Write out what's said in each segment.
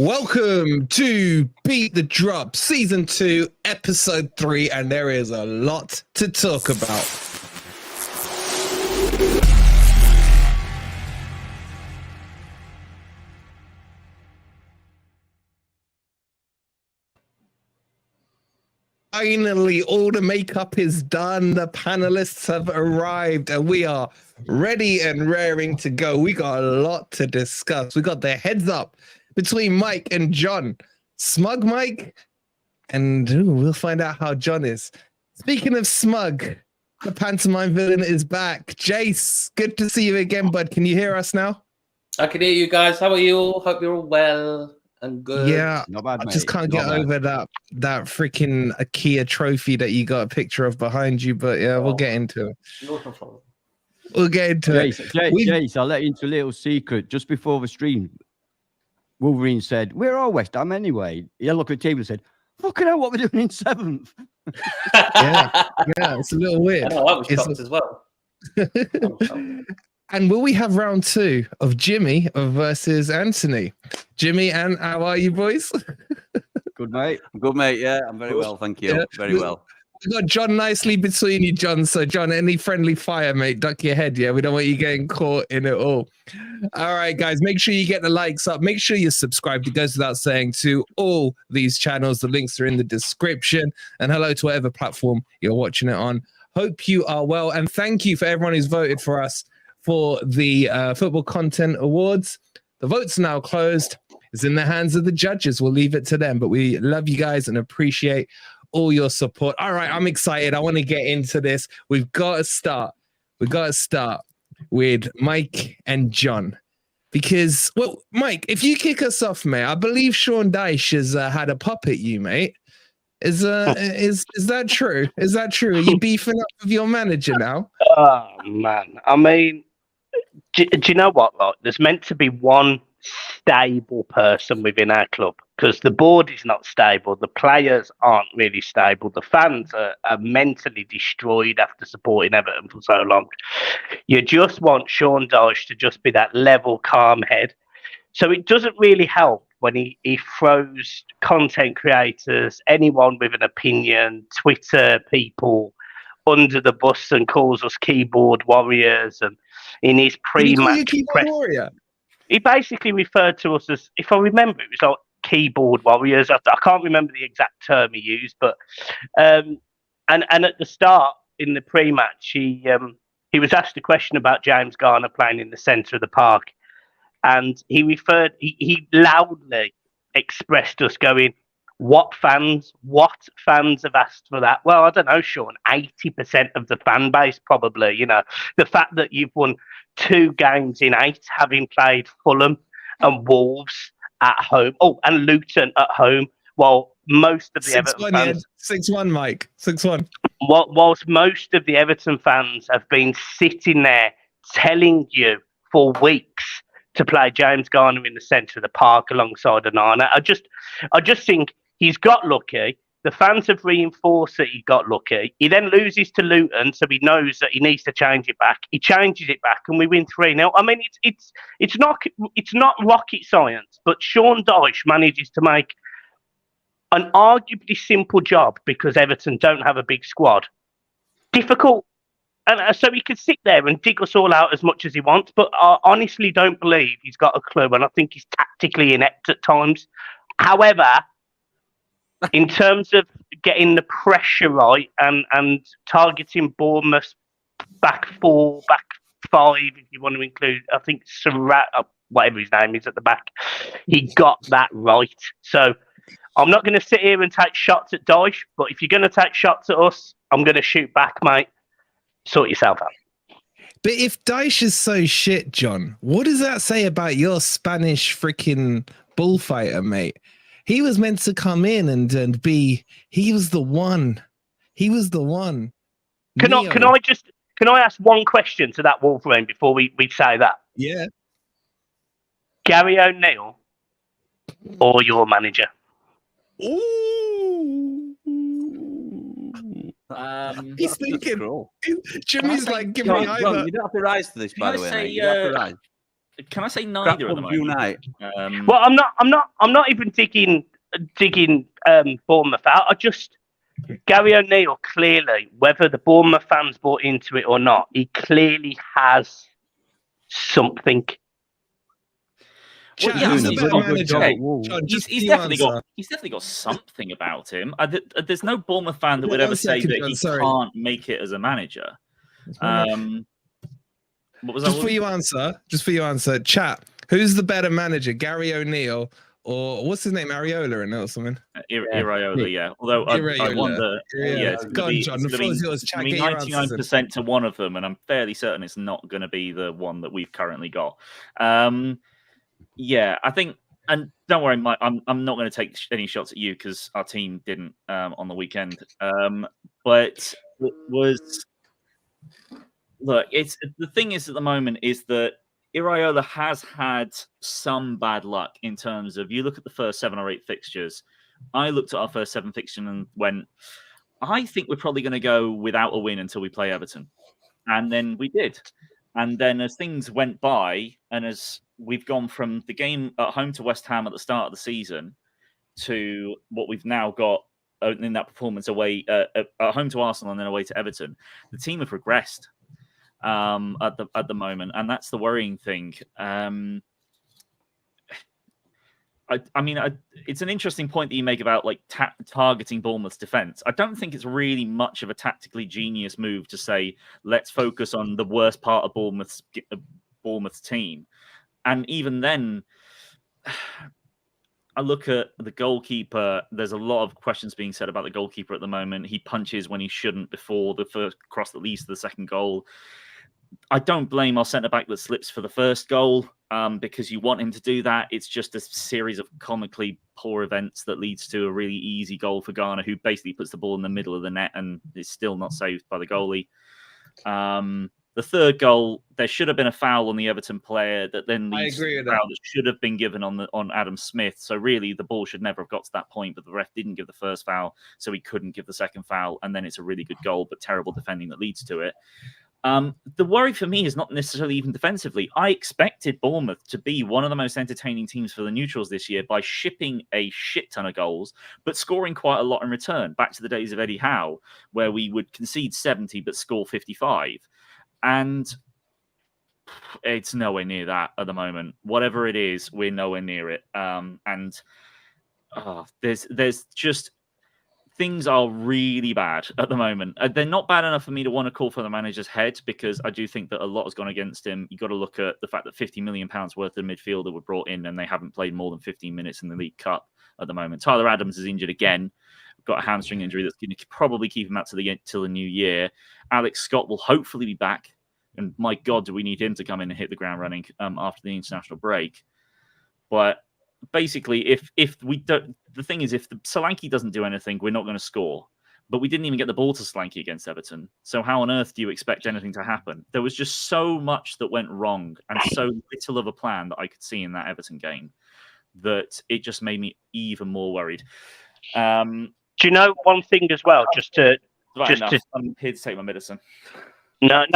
Welcome to Beat the Drop, Season 2, Episode 3, and there is a lot to talk about. Finally, all the makeup is done. The panelists have arrived, and we are ready and raring to go. We got a lot to discuss. We got the heads up between Mike and John. Smug Mike, and we'll find out how John is. Speaking of smug, the pantomime villain is back. Jace, good to see you again, bud. Can you hear us now? I can hear you guys. How are you all? Hope you're all well and good. Yeah, not bad, I mate. just can't get over that freaking IKEA trophy that you got a picture of behind you. But yeah, we'll get into it. We'll get into it. Jace, I'll let you into a little secret. Just before the stream, Wolverine said, "Where are West Ham anyway?" He looked at the table and said, "Fucking hell, what we're doing in 7th?" yeah, it's a little weird. I know, I was shocked as well. And will we have round 2 of Jimmy versus Anthony? Jimmy, and how are you, boys? Good, mate. Good, mate. Yeah, I'm very well. Thank you. Yeah. Very well. We got John nicely between you, John. So, John, any friendly fire, mate? Duck your head, yeah? We don't want you getting caught in it all. All right, guys, make sure you get the likes up. Make sure you're subscribed. It goes without saying to all these channels. The links are in the description. And hello to whatever platform you're watching it on. Hope you are well. And thank you for everyone who's voted for us for the Football Content Awards. The votes are now closed. It's in the hands of the judges. We'll leave it to them. But we love you guys and appreciate all your support. All right, I'm excited. I want to get into this. We've got to start with Mike and John. Because, well, Mike, if you kick us off, mate, I believe Sean Dyche has had a pop at you, mate. Is that true? Is that true? Are you beefing up with your manager now? Oh, man. I mean, do you know what? Like, there's meant to be one stable person within our club because the board is not stable. The players aren't really stable. The fans are mentally destroyed after supporting Everton for so long. You just want Sean Dyche to just be that level, calm head. So it doesn't really help when he throws content creators, anyone with an opinion, Twitter people under the bus and calls us keyboard warriors. And in his pre-match press, he basically referred to us as, if I remember, it was like keyboard warriors. I can't remember the exact term he used, but and at the start in the pre-match, he was asked a question about James Garner playing in the centre of the park, and he loudly expressed us going, What fans have asked for that? Well, I don't know, Sean, 80% of the fan base probably, you know, the fact that you've won 2 games in 8, having played Fulham and Wolves at home, and Luton at home, while most of the Everton fans... 6-1, Mike, 6-1. Whilst most of the Everton fans have been sitting there telling you for weeks to play James Garner in the centre of the park alongside Onana, I just think he's got lucky. The fans have reinforced that he got lucky. He then loses to Luton, so he knows that he needs to change it back. He changes it back, and we win 3-0. I mean, it's not rocket science, but Sean Dyche manages to make an arguably simple job, because Everton don't have a big squad, difficult. And so he can sit there and dig us all out as much as he wants, but I honestly don't believe he's got a clue, and I think he's tactically inept at times. However, in terms of getting the pressure right and targeting Bournemouth's back 4, back 5, if you want to include, I think Surratt, whatever his name is at the back, he got that right. So I'm not going to sit here and take shots at Dyche, but if you're going to take shots at us, I'm going to shoot back, mate. Sort yourself out. But if Dyche is so shit, John, what does that say about your Spanish freaking bullfighter, mate? He was meant to come in and be. He was the one. He was the one. Can I ask one question to that Wolverine before we say that? Yeah. Gary O'Neill or your manager? Ooh. He's thinking. Jimmy's like, give me either. You don't have to rise to this, by the way, mate. You don't have to rise. can I say neither at the moment? Unite. Well, I'm not even digging Bournemouth out. Gary O'Neill clearly, whether the Bournemouth fans bought into it or not, he clearly has something. Chat, yeah, who's the he's better done a good manager? job at Hey, Wolves. John, just He's you definitely answer. got something about him. There's no Bournemouth fan that Yeah, would ever one say second, that John, he sorry. can't make it as a manager. What was that? Just for you answer, chat. Who's the better manager, Gary O'Neill or what's his name, Areola or something? Iraola, yeah. Although I Iraola. wonder, Yeah. it's Go going on, to John, the floor is yours. Chat, be get your answers in. 99% to one of them, and I'm fairly certain it's not going to be the one that we've currently got. Yeah, I think, and don't worry, Mike, I'm not going to take any shots at you because our team didn't on the weekend. But it was. Look, it's the thing is at the moment is that Iraola has had some bad luck in terms of you look at the first 7 or 8 fixtures. I looked at our first 7 fixtures and went, I think we're probably going to go without a win until we play Everton. And then we did. And then as things went by, and as we've gone from the game at home to West Ham at the start of the season to what we've now got in that performance away at home to Arsenal and then away to Everton, the team have regressed at the moment, and that's the worrying thing. It's an interesting point that you make about like targeting Bournemouth's defense. I don't think it's really much of a tactically genius move to say let's focus on the worst part of Bournemouth's team, and even then. I look at the goalkeeper. There's a lot of questions being said about the goalkeeper at the moment. He punches when he shouldn't before the first cross that leads to the second goal. I don't blame our centre-back that slips for the first goal because you want him to do that. It's just a series of comically poor events that leads to a really easy goal for Garner, who basically puts the ball in the middle of the net and is still not saved by the goalie. The third goal, there should have been a foul on the Everton player that then leads to a foul that should have been given on Adam Smith. So really, the ball should never have got to that point, but the ref didn't give the first foul, so he couldn't give the second foul, and then it's a really good goal, but terrible defending that leads to it. The worry for me is not necessarily even defensively. I expected Bournemouth to be one of the most entertaining teams for the neutrals this year by shipping a shit ton of goals, but scoring quite a lot in return. Back to the days of Eddie Howe, where we would concede 70 but score 55. And it's nowhere near that at the moment. Whatever it is, we're nowhere near it. There's just things are really bad at the moment. They're not bad enough for me to want to call for the manager's head because I do think that a lot has gone against him. You've got to look at the fact that £50 million worth of midfielder were brought in and they haven't played more than 15 minutes in the League Cup at the moment. Tyler Adams is injured again. Got a hamstring injury that's going to probably keep him out till the new year. Alex Scott will hopefully be back, and my God, do we need him to come in and hit the ground running after the international break? But basically, if we don't, the thing is, if the Solanke doesn't do anything, we're not going to score. But we didn't even get the ball to Solanke against Everton. So how on earth do you expect anything to happen? There was just so much that went wrong and so little of a plan that I could see in that Everton game that it just made me even more worried. Do you know one thing as well? I'm here to take my medicine. No.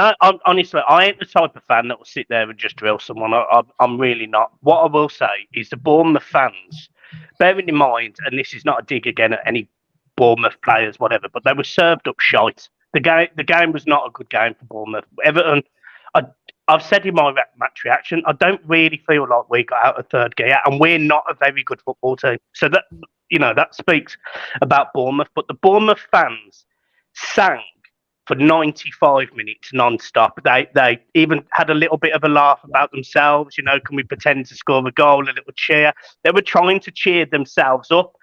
Honestly, I ain't the type of fan that will sit there and just drill someone. I'm really not. What I will say is the Bournemouth fans, bearing in mind, and this is not a dig again at any Bournemouth players, whatever, but they were served up shite. The game was not a good game for Bournemouth. Everton, I've said in my match reaction, I don't really feel like we got out of third gear, and we're not a very good football team. So that speaks about Bournemouth. But the Bournemouth fans sang for 95 minutes non-stop. They even had a little bit of a laugh about themselves. Can we pretend to score a goal, a little cheer? They were trying to cheer themselves up.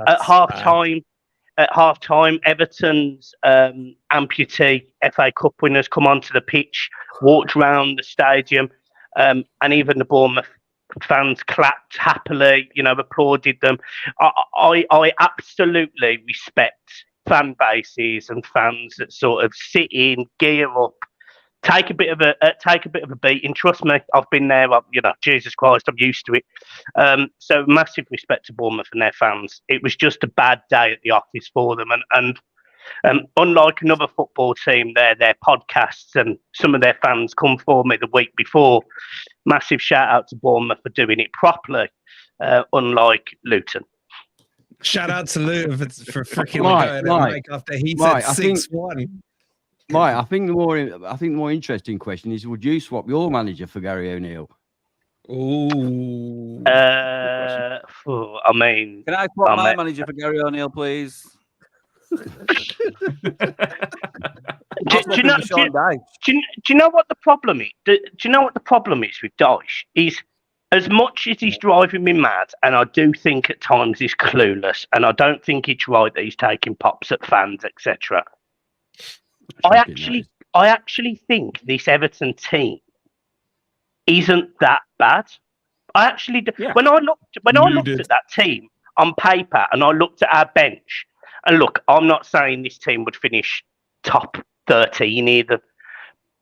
At half time, Everton's amputee FA Cup winners come onto the pitch, walked around the stadium, and even the Bournemouth fans clapped happily, applauded them. I absolutely respect fan bases and fans that sort of sit in, gear up, take a bit of a beating. Trust me, I've been there. Jesus Christ, I'm used to it. So massive respect to Bournemouth and their fans. It was just a bad day at the office for them, and Unlike another football team, their podcasts and some of their fans come for me the week before. Massive shout out to Bournemouth for doing it properly, unlike Luton. Shout out to Luton for freaking Mike, going at Mike after he Mike, said 6-1. Mike, I think the more interesting question is: would you swap your manager for Gary O'Neill? Ooh. I mean, Can I swap my manager for Gary O'Neill, please? do you know what the problem is? Do you know what the problem is with Dyche? Is as much as he's driving me mad, and I do think at times he's clueless, and I don't think it's right that he's taking pops at fans, etc. I actually think this Everton team isn't that bad. I actually do. Yeah. When I looked at that team on paper, and I looked at our bench, and look, I'm not saying this team would finish top 13 either,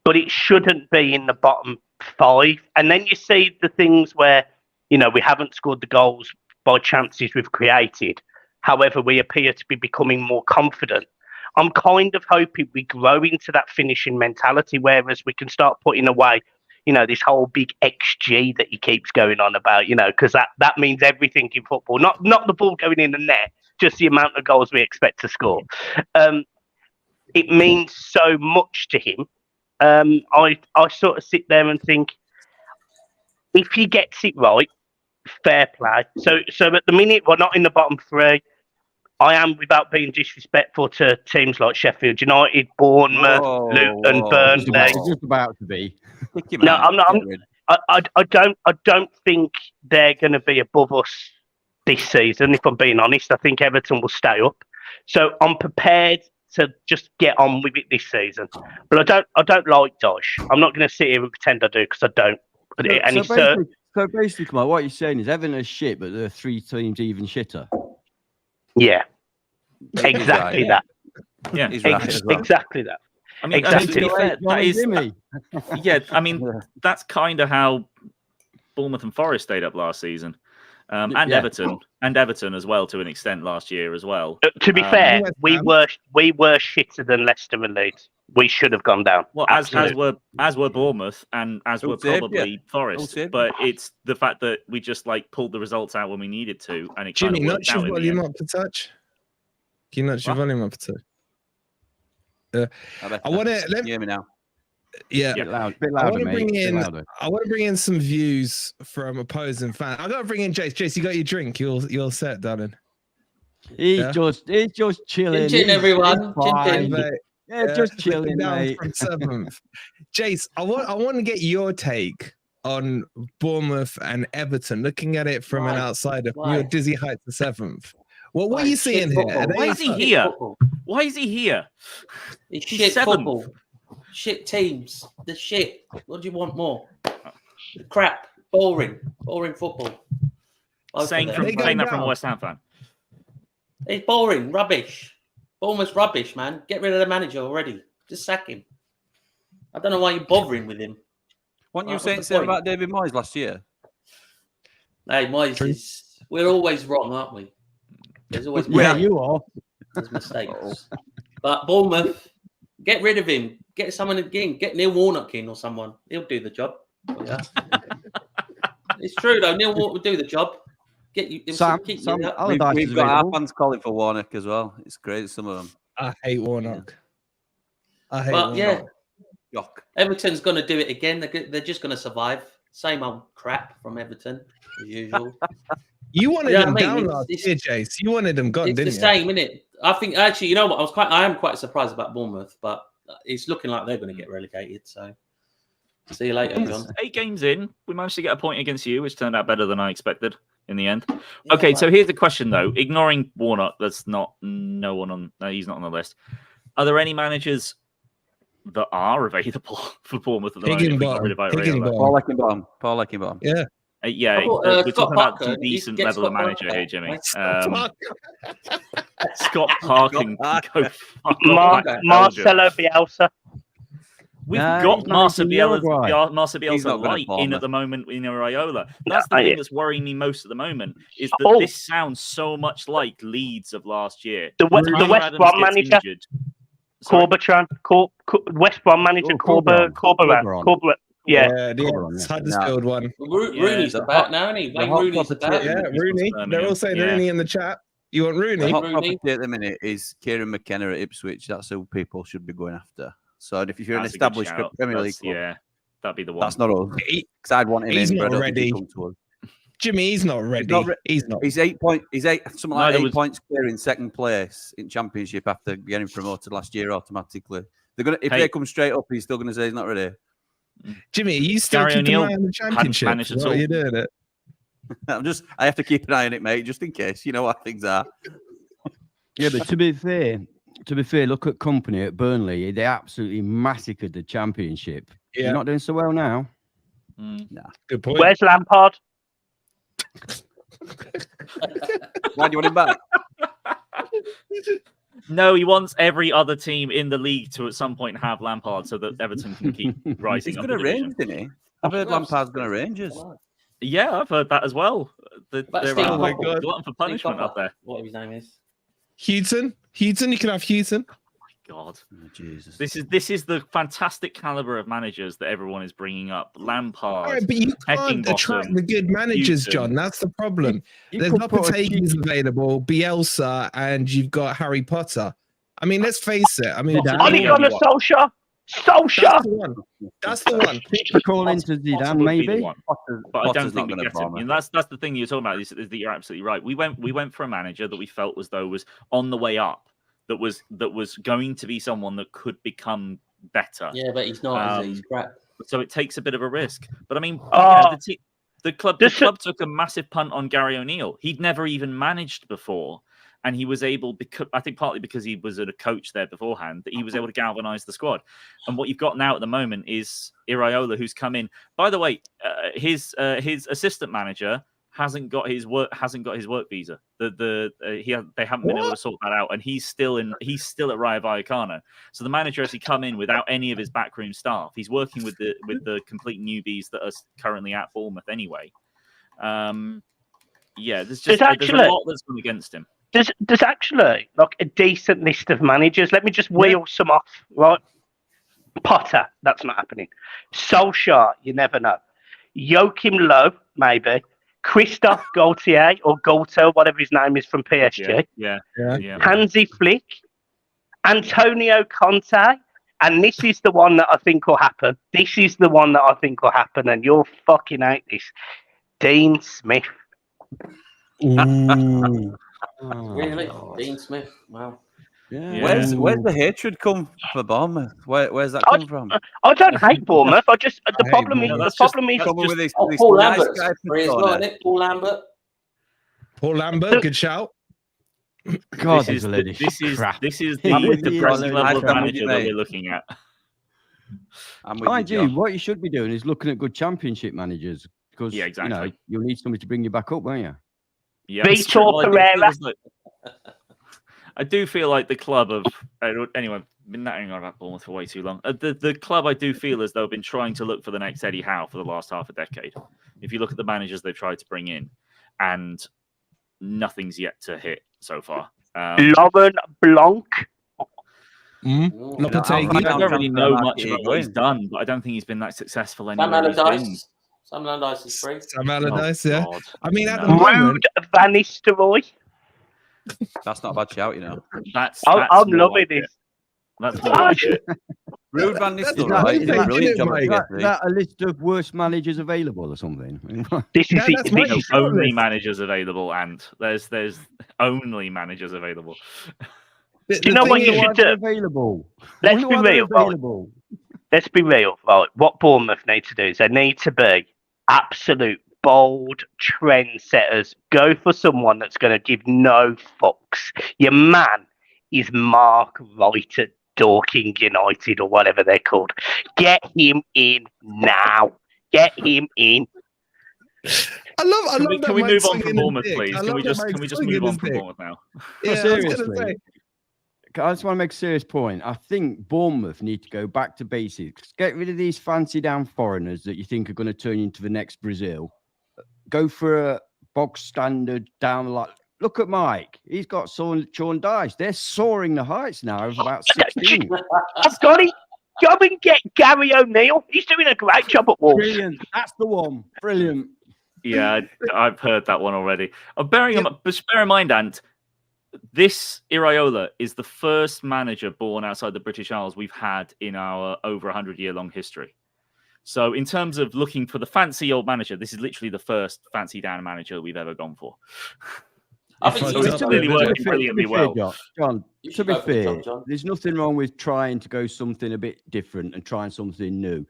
but it shouldn't be in the bottom 5. And then you see the things where, you know, we haven't scored the goals by chances we've created. However, we appear to be becoming more confident. I'm kind of hoping we grow into that finishing mentality, whereas we can start putting away, you know, this whole big XG that he keeps going on about, you know, because that means everything in football. Not the ball going in the net, just the amount of goals we expect to score. It means so much to him. I sort of sit there and think, if he gets it right, fair play. So at the minute, we're not in the bottom 3. I am, without being disrespectful to teams like Sheffield United, Bournemouth, Luton, Burnley. It's just about to be. No, I'm not. I don't think they're going to be above us this season. If I'm being honest, I think Everton will stay up. So I'm prepared to just get on with it this season. But I don't like Dyche. I'm not going to sit here and pretend I do, because I don't. So basically, Mike, what you're saying is Everton is shit, but there are 3 teams even shitter. Yeah, exactly that. Yeah, exactly that. I mean, exactly. That is, yeah, I mean, that's kind of how Bournemouth and Forest stayed up last season, and Everton as well to an extent last year as well. To be fair, we were shitter than Leicester and Leeds. We should have gone down. Well, as were Bournemouth and as were probably Forest. But it's the fact that we just pulled the results out when we needed to, and it Jimmy, kind of worked out. Notch your volume up a touch. Can you notch your volume up a touch? I want to hear me now. Yeah, bit louder, I want to bring in some views from opposing fans. I got to bring in Jace. Jace, you got your drink. You're set, darling. He's just chilling. Chin, everyone. Just chilling, down mate. from 7th. Jace, I want to get your take on Bournemouth and Everton. Looking at it from an outsider, from your dizzy heights of 7th. What are you seeing here? Why is he here? Why is he here? It's shit football. Shit teams. The shit. What do you want more? Crap. Boring football. Saying that from a West Ham fan. It's boring. Rubbish. Almost rubbish, man. Get rid of the manager already. Just sack him. I don't know why you're bothering with him. What you saying about David Moyes last year? Hey, Moyes we're always wrong, aren't we? There's always you are. There's mistakes. But Bournemouth, get rid of him. Get someone again. Get Neil Warnock in or someone. He'll do the job. Yeah. It's true though. Neil Warnock will do the job. Get you. Sam, we've got our fans calling for Warnock as well. It's great. Some of them. I hate Warnock. Yeah. Everton's going to do it again. They're just going to survive. Same old crap from Everton as usual. You wanted them down last year, Jace. You wanted them gone, didn't you? It's the same, isn't it? I think actually, you know what? I am quite surprised about Bournemouth, but it's looking like they're going to get relegated. So see you later, John. 8 games in, we managed to get a point against you, which turned out better than I expected in the end. Okay, so here's the question though. Ignoring Warnock, he's not on the list. Are there any managers that are available for Bournemouth at the moment? Paul Leckenbaum. Yeah. We're talking about some decent level of manager here, Jimmy. Scott Parkin. Marcelo Bielsa. We've No, got he's managing Uruguay. Marcel He's not Bielsa gonna light bomb in us. at the moment in Iraola. That's the Yeah. thing that's worrying me most at the moment is that Oh. this sounds so much like Leeds of last year. The Tyler West Adams Brom gets manager, injured. Sorry? Corbertran, West Brom manager, Corberan. Corberan. Yeah. It's Huddersfield one. Rooney's Yeah. the bat now, isn't he? the Wayne hot Rooney's the property- bat. Yeah, Rooney. They're all saying Rooney in the chat. You want Rooney? The hot Rooney. property at the minute is Kieran McKenna at Ipswich. That's who people should be going after. So if you're an That's a good established shout. Premier That's- League club, yeah, that'd be the one. that's not all. He- Because I'd want him He's in, not but I don't think he'd ready. come to us. Jimmy, he's not ready. not re- He's not. He's 8 point. He's something like Neither 8 was- points clear in second place in Championship after getting promoted last year automatically. They're gonna if Hey. they come straight up, he's still gonna say he's not ready. Jimmy, you still Gary keeping an O'Neill eye on the championship? managed at What are all. you doing it? I have to keep an eye on it, mate, just in case. You know what things are. Yeah, but to be fair, look at Company at Burnley. They absolutely massacred the Championship. Yeah. You're not doing so well now. Good point. Where's Lampard? Why do you want him back? No, he wants every other team in the league to at some point have Lampard so that Everton can keep rising He's up. going to the division. Rangers, didn't he? I've heard Lampard's going to Rangers. Yeah, I've heard that as well. But They're Steve Oh my Coppell. God. glutton for punishment up there. Whatever his name is. Houghton, you can have Houghton. God, Oh, Jesus. this is the fantastic caliber of managers that everyone is bringing up. Lampard. All right, but you can't attract the good managers, Houghton. John. That's the problem. You There's could put a Lopetegui's available, Bielsa, and you've got Harry Potter. I mean, let's face it. I mean, Not that's Ole Gunnar Solskjaer. the one. That's the one. Keep calling to Zidane, Possibly the maybe. one. But I Potter's don't think not we gonna get bomb him. it. And that's the thing you're talking about. Is that you're absolutely right. We went for a manager that we felt as though was on the way up. That was going to be someone that could become better. Yeah, but he's not. He's crap. So it takes a bit of a risk. But I mean, Oh. the club took a massive punt on Gary O'Neill. He'd never even managed before. And he was able, because I think partly because he was a coach there beforehand, that he was able to galvanize the squad. And what you've got now at the moment is Iraola, who's come in. By the way, his assistant manager hasn't got his work visa. They haven't been able to sort that out, and he's still at Rayo Vallecano. So the manager has come in without any of his backroom staff. He's working with the complete newbies that are currently at Bournemouth anyway. There's a lot that's gone against him. There's actually like a decent list of managers. Let me just wheel some off. Right, Potter, that's not happening. Solskjaer, you never know. Joachim Low, maybe. Christophe Gaultier or Gaultier, whatever his name is from PSG. Yeah. Hansi Flick, Antonio Conte, and this is the one that I think will happen. And you'll fucking hate this. Dean Smith. Ooh. Really? Dean Smith. Wow. Yeah. Where's the hatred come for Bournemouth? Where's that come from? I don't hate Bournemouth. The problem is Bournemouth. Someone with this Paul nice Lambert. guy Free as well, persona. isn't it? Paul Lambert. Paul Lambert, good shout. God, This is crap. the I'm with you, depressing Ollie. level of I'm with you, manager that mate. we're looking at. I'm with Mind you, you, John. what you should be doing is looking at good Championship managers because Yeah, exactly. you'll need somebody to bring you back up, won't you? Yeah, Vitor it's true. Well, Pereira. I do feel like the club of anyway. Been nattering on about Bournemouth for way too long. The club, I do feel as though have been trying to look for the next Eddie Howe for the last half a decade. If you look at the managers they've tried to bring in, and nothing's yet to hit so far. Laurent Blanc. Lopetegui. I don't really know Transfer much about market what he's going. done, but I don't think he's been that successful Sam anywhere. he's been. Allardyce. Sam Allardyce is free. Sam Allardyce, yeah. God. I mean, at the No. moment, Ruud Van Nistelrooy. That's not a bad shout, you know. That's I'm more loving like this. it. That's more like it. Ruud Van That's Nistelrooy not did a bad, brilliant job Mike. at Is PSG. that a list of worst managers available or something? This is Yeah, it. that's my This is- short Only list. managers available, and there's only managers available. You know what you thing is- should do? Available. Let's Wonder be why they're real, right? available. Let's be real. Right? What Bournemouth need to do is they need to be absolute bold trendsetters. Go for someone that's going to give no fucks. Your man is Mark Wright at Dorking United or whatever they're called. Get him in now. Get him in. I love Can we that move Mike's on from swinging his Bournemouth, dick. please? I Can love we that just Mike's move swinging on his from dick. Bournemouth now? Yeah, I was gonna Seriously. say, I just want to make a serious point. I think Bournemouth need to go back to basics. Get rid of these fancy down foreigners that you think are going to turn into the next Brazil. Go for a box standard down like. Look at Mike. He's got Sean Dyche. They're soaring the heights now of about 16. I've got it. Go and get Gary O'Neill. He's doing a great job at Wolves. Brilliant. That's the one. Brilliant. Yeah, I've heard that one already. Bear in mind, Ant, this Iraola is the first manager born outside the British Isles we've had in our over 100-year-long history. So in terms of looking for the fancy old manager, this is literally the first fancy down manager we've ever gone for. I think So it's really working brilliantly well. John, to be fair, there's nothing wrong with trying to go something a bit different and trying something new.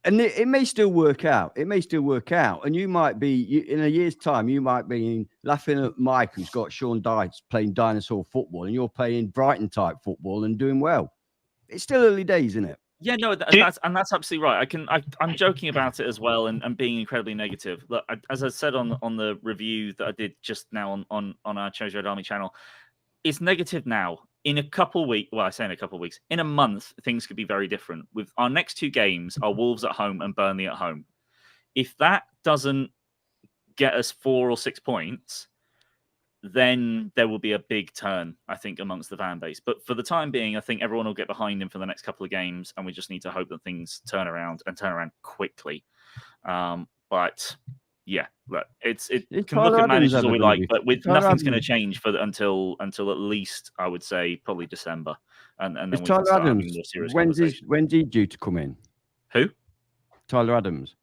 And it may still work out. It may still work out. And you might be, in a year's time, you might be laughing at Mike, who's got Sean Dyche playing dinosaur football, and you're playing Brighton-type football and doing well. It's still early days, isn't it? Yeah, no, that's absolutely right. I'm joking about it as well and being incredibly negative. Look, as I said on the review that I did just now on our Chose Red Army channel, it's negative now. In a couple weeks, well, I say in a couple of weeks, in a month, things could be very different. With our next two games are Wolves at home and Burnley at home. If that doesn't get us 4 or 6 points, then there will be a big turn, I think, amongst the fan base. But for the time being, I think everyone will get behind him for the next couple of games, and we just need to hope that things turn around quickly. But yeah, look, it can look at managers all we like, but nothing's going to change until at least I would say probably December, and then we can start having more serious conversations. When's he due to come in? Who? Tyler Adams.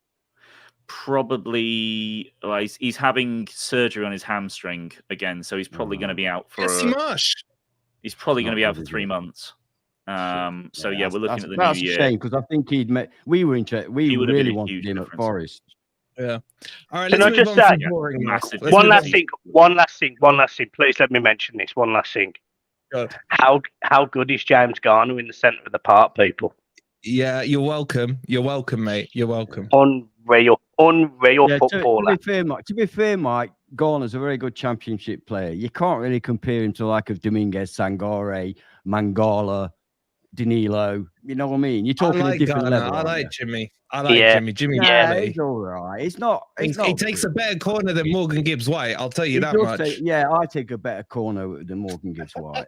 Probably he's having surgery on his hamstring again, so he's probably going to be out for. He's probably going to be out for 3 months. So yeah, we're looking at the new year. That's a shame because I think he'd met. We were interested. We really wanted him at Forest. Yeah. All right. Can I just say one last thing? Please let me mention this. One last thing. Good. How good is James Garner in the centre of the park, people? Yeah, you're welcome. You're welcome, mate. You're welcome. Unreal footballer. To be fair, Mike, Garner's a very good championship player. You can't really compare him to like of Dominguez, Sangare, Mangala, Danilo. You know what I mean? You're talking a different level. I like Jimmy. Jimmy. Yeah, he's all right. It's not. He takes a better corner than Morgan Gibbs White. I'll tell you that much. I take a better corner than Morgan Gibbs White.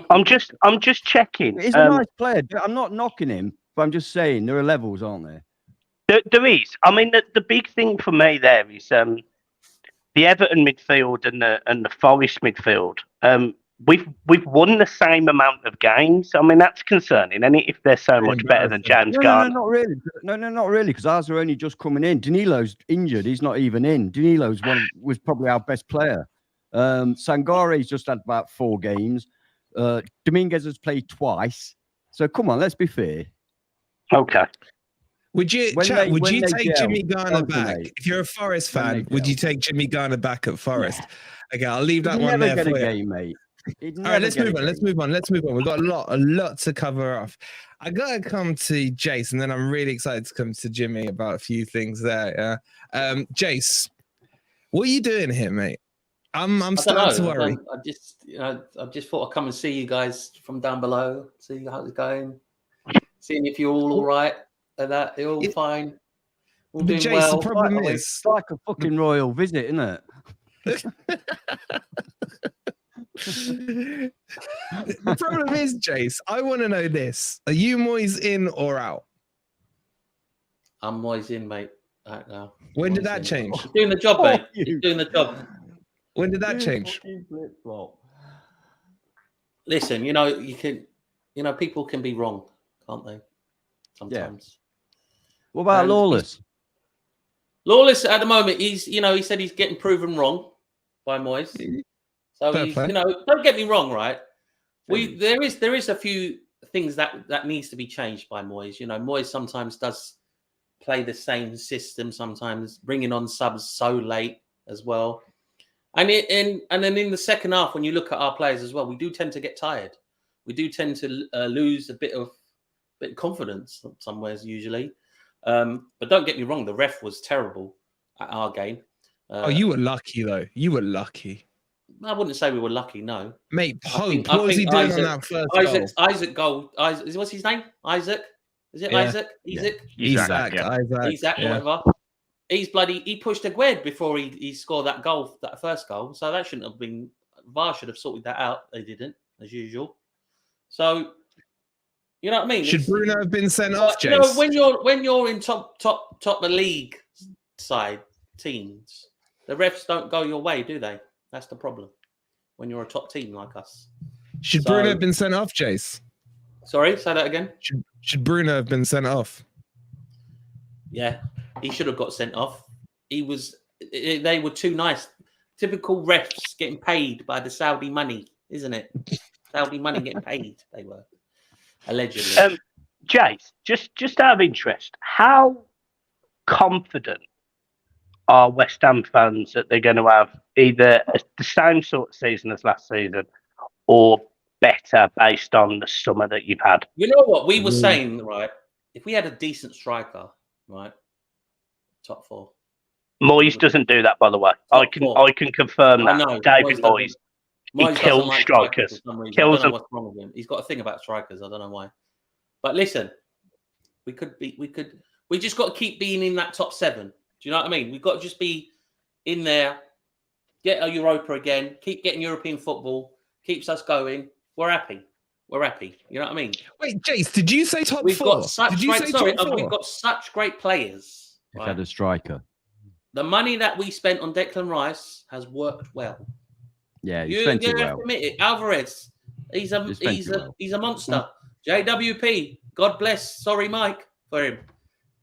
I'm just checking. He's a nice player. I'm not knocking him, but I'm just saying there are levels, aren't there? There is. I mean, the big thing for me there is the Everton midfield and the Forest midfield. We've won the same amount of games. I mean, that's concerning, isn't it? If they're so much better than James Garner. No, not really. No, not really, because ours are only just coming in. Danilo's injured. He's not even in. Danilo's was probably our best player. Sangare's just had about 4 games. Dominguez has played twice. So come on, let's be fair. Okay. Would you take Jimmy Garner back? If you're a Forest fan, would you take Jimmy Garner back at Forest? Yeah. Okay, I'll leave that one there for you. Game, mate. All right, let's move on. We've got a lot to cover off. I gotta come to Jace, and then I'm really excited to come to Jimmy about a few things there. Yeah. Jace, what are you doing here, mate? I'm starting to worry. I just thought I'd come and see you guys from down below, see how it's going, seeing if you're all right. That you're all fine, all doing Jace, well. The problem is, it's like a fucking royal visit, isn't it? The problem is, Jace, I want to know this: are you Moyes in or out? I'm Moyes in, mate. Right now. When did that change? He's doing the job, mate. He's doing the job. When did that change? Listen, people can be wrong, can't they? Sometimes. Yeah. What about Lawless? Lawless at the moment, he said he's getting proven wrong by Moyes. So don't get me wrong, right? There is a few things that needs to be changed by Moyes. Moyes sometimes does play the same system, sometimes bringing on subs so late as well. And then in the second half, when you look at our players as well, we do tend to get tired. We do tend to lose a bit of confidence somewheres usually. But don't get me wrong, the ref was terrible at our game. You were lucky though. You were lucky. I wouldn't say we were lucky. No, Mate, Pope. think- What I was he think doing Isaac- on that first goal? Isaac goal. Isaac, what's his name? Isaac. Is it Yeah. Isaac? Yeah. Isaac. Isaac. yeah. Isaac, Yeah. whatever. He pushed Aguerd before he scored that goal, that first goal. So that shouldn't have been. VAR should have sorted that out. They didn't, as usual. So, you know what I mean? Should Bruno have been sent off, You know, Jace? when you're in top of the league side teams, the refs don't go your way, do they? That's the problem. When you're a top team like us. Should Bruno have been sent off, Jace? Sorry, say that again. Should Bruno have been sent off? Yeah, he should have got sent off. They were too nice. Typical refs getting paid by the Saudi money, isn't it? Saudi money getting paid. They were allegedly. Jace, just out of interest, how confident are West Ham fans that they're going to have either the same sort of season as last season or better based on the summer that you've had? You know what we were saying, right? If we had a decent striker, right, top 4. Moyes doesn't do that, by the way. I can confirm that. know, David Moyes, he doesn't kills like strikers. for some reason. Kills I don't know them. what's wrong with him. He's got a thing about strikers. I don't know why. But listen, we just got to keep being in that top 7. Do you know what I mean? We've got to just be in there, get a Europa again, keep getting European football, keeps us going. We're happy. We're happy. You know what I mean? Wait, Jace, did you say top We've 4? got such Did you great, say top 4? we've got such great players. If Right? had a striker. The money that we spent on Declan Rice has worked well. Yeah, he spent it have well. to admit it. Alvarez, he's a monster. JWP, God bless. Sorry, Mike, for him.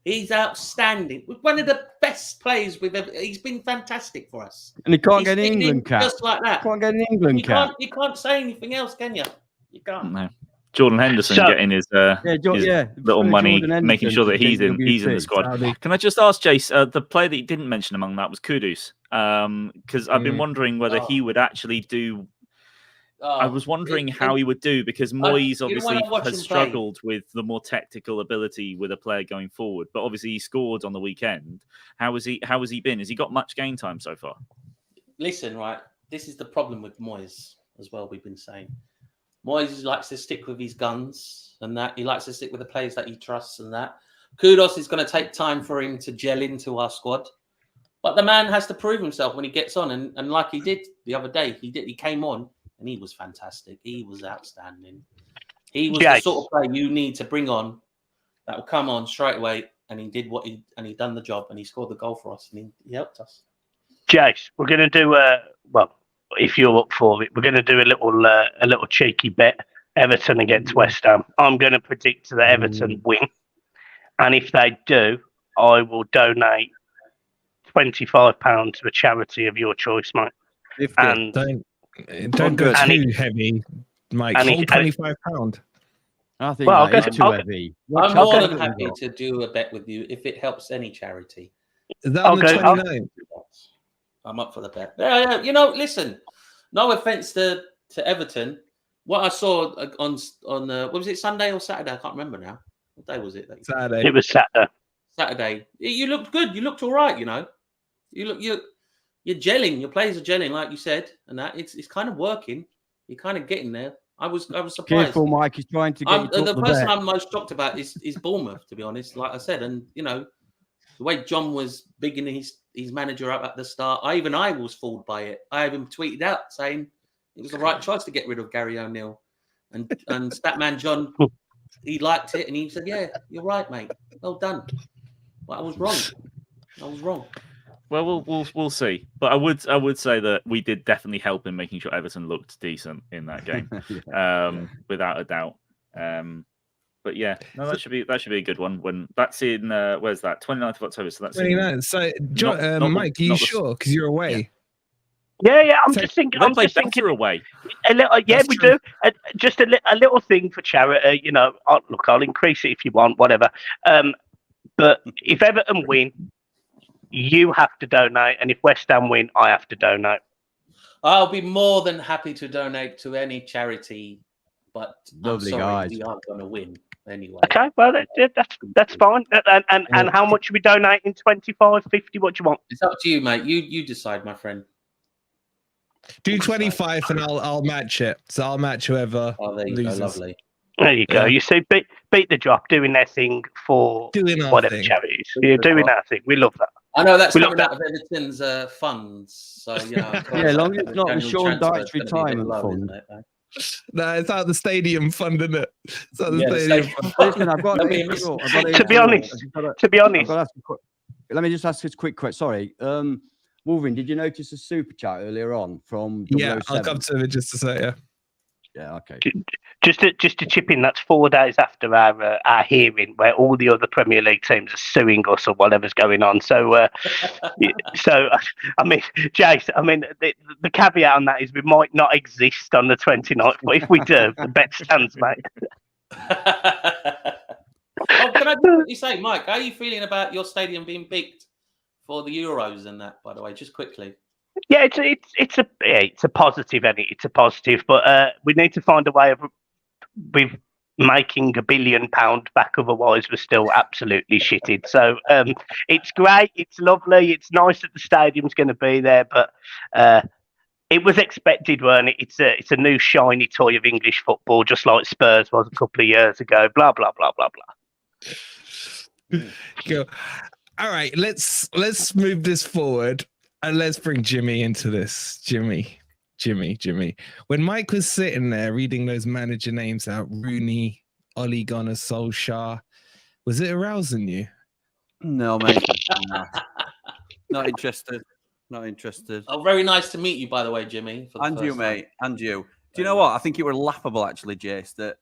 He's outstanding. One of the best players we've ever. He's been fantastic for us. And he can't He's get an fitting in England cap. just like that. Can't get an England cap. You can't say anything else, can you? You can't. No. Jordan Henderson getting his little money, making sure that he's in the squad. Can I just ask Jace, the player that he didn't mention among that was Kudus, because I've been wondering whether he would actually do. I was wondering how he would do, because Moyes obviously has struggled with the more tactical ability with a player going forward, but obviously he scored on the weekend. How has he been? Has he got much game time so far? Listen, right, this is the problem with Moyes as well. We've been saying. Moyes likes to stick with his guns and that. He likes to stick with the players that he trusts and that. Kudos is going to take time for him to gel into our squad. But the man has to prove himself when he gets on. And like he did the other day, he came on and he was fantastic. He was outstanding. He was the sort of player you need to bring on that will come on straight away. And he did he done the job and he scored the goal for us and he helped us. Jace, we're going to do if you're up for it, we're going to do a little cheeky bet. Everton against West Ham. I'm going to predict that Everton win, and if they do, I will donate £25 to a charity of your choice, mate. And don't go too heavy, Mike. Hold £25. I think that is too heavy. I'm more than happy to do a bet with you if it helps any charity. Is that on the 29th? I'm up for the bet. Yeah. You know, listen. No offense to Everton. What I saw on what was it, Sunday or Saturday? I can't remember now. What day was it? Saturday. It was Saturday. Saturday. You looked good. You looked all right. You know, you're gelling. Your players are gelling, like you said, and that it's kind of working. You're kind of getting there. I was surprised. Careful, Mike. He's trying to get you the person I'm most shocked about is Bournemouth, to be honest. Like I said, and you know, the way John was bigging his manager up at the start, I was fooled by it. I even tweeted out saying it was the right choice to get rid of Gary O'Neill. And Statman John, he liked it and he said, "Yeah, you're right, mate. Well done." But I was wrong. Well, we'll see. But I would say that we did definitely help in making sure Everton looked decent in that game, without a doubt. But yeah, no, that should be a good one. When that's in where's that? 29th of October. So that's 29th. So, John, Mike, are you sure? Because you're away. Yeah. I'm just thinking. I'm just thinking away. A little, yeah, we do. Just a little thing for charity. You know, I'll increase it if you want, whatever. But if Everton win, you have to donate, and if West Ham win, I have to donate. I'll be more than happy to donate to any charity, but Lovely I'm sorry, guys. we aren't going to win anyway. Okay, well that's fine. And how much are we donating? 25, 50? What do you want? It's up to you, mate. You decide, my friend. Do 25 and I'll match it. So I'll match whoever Oh, there you loses. go. Lovely. There you go. Yeah. You see, beat the drop doing their thing for Doing our whatever thing. charities. You're doing our thing. We love that. I know that's We coming looked out of Everton's funds. So, you know, Yeah, as long as it's not the annual Sean transfer Dyche is gonna be a bit retirement low, fund. isn't it? No, it's out the stadium fund, isn't it? It's out the Yeah, the stadium stadium fund. Listen, I've got That'll to be interrupt. To be honest, I've got to ask a quick, let me just ask this quick question. Sorry. Wolverine, did you notice a super chat earlier on from 007? Yeah, I'll come to it just to say, yeah. Yeah, okay. Just to chip in, that's 4 days after our hearing, where all the other Premier League teams are suing us or whatever's going on. So, so I mean, Jace, I mean, the caveat on that is we might not exist on the 29th, but if we do, the bet stands, mate. Oh, can I just quickly say, Mike, how are you feeling about your stadium being picked for the Euros and that? By the way, just quickly. Yeah, it's a positive, Eddie. It's a positive, but we need to find a way of with making £1 billion back. Otherwise, we're still absolutely shitted. So it's great, it's lovely, it's nice that the stadium's going to be there, but it was expected, weren't it? It's a new shiny toy of English football, just like Spurs was a couple of years ago. Blah blah blah blah blah. Cool. All right, let's move this forward and let's bring Jimmy into this. Jimmy. When Mike was sitting there reading those manager names out, Rooney, Ole Gunnar Solskjaer, was it arousing you? No, mate. No. Not interested. Not interested. Oh, very nice to meet you, by the way, Jimmy. For the And you, first mate. time. And you. Do you know what? I think it were laughable, actually, Jace, that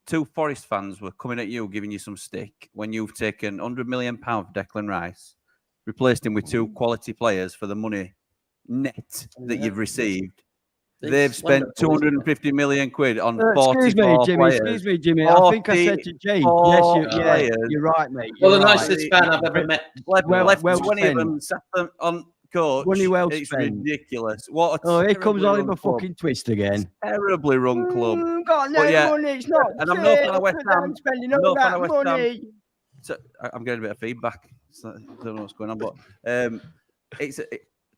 2 Forest fans were coming at you, giving you some stick when you've taken £100 million for Declan Rice, replaced him with 2 quality players for the money net that you've received. They've spent 250 million quid on 44 players. Excuse me, Jimmy. I think I said to James, yes, you're right, mate. Well, the nicest fan I've ever met. Left 20 of them, sat them on coach. Money well it's spent. Ridiculous. What Here comes Oliver club. fucking Twist again. Terribly run club. Got no money. It's not. And I'm no fan of West Ham. Spending all that money. So I'm getting a bit of feedback. So I don't know what's going on, but it's a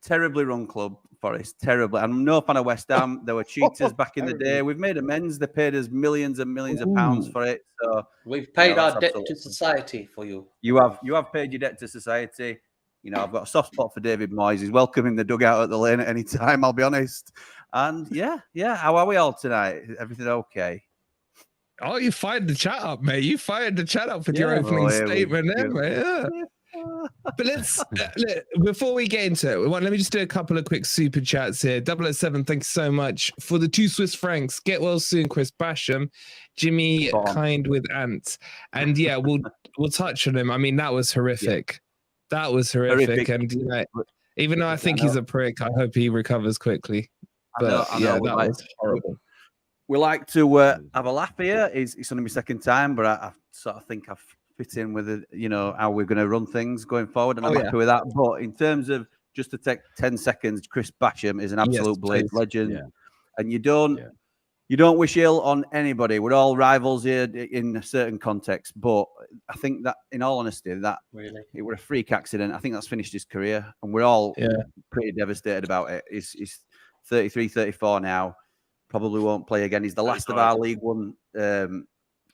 terribly run club, Forest. Terribly. I'm no fan of West Ham. There were cheaters back in the day. We've made amends. They paid us millions and millions of pounds for it. So we've paid our debt to society for you. You have paid your debt to society. You know, I've got a soft spot for David Moyes. He's welcome in the dugout at the lane at any time, I'll be honest. And yeah. How are we all tonight? Everything okay? Oh, you fired the chat up, mate. You fired the chat up with your opening statement there, mate. Yeah. But let's before we get into it, let me just do a couple of quick super chats here. 007, thank you so much for the 2 Swiss francs. Get well soon, Chris Basham, Jimmy Kind with Ant, and yeah, we'll touch on him. I mean, that was horrific. That was horrific. And you know, even though I think he's a prick, I hope he recovers quickly. But I know, that was horrible. We like to have a laugh here. It's only my second time, but I sort of think I've fit in with it, you know, how we're going to run things going forward, and I'm happy with that. But in terms of just to take 10 seconds, Chris Basham is an absolute Blades legend, and you don't wish ill on anybody. We're all rivals here in a certain context, but I think that, in all honesty, that it were a freak accident. I think that's finished his career, and we're all pretty devastated about it. He's 33, 34 now. Probably won't play again. He's the last of our League One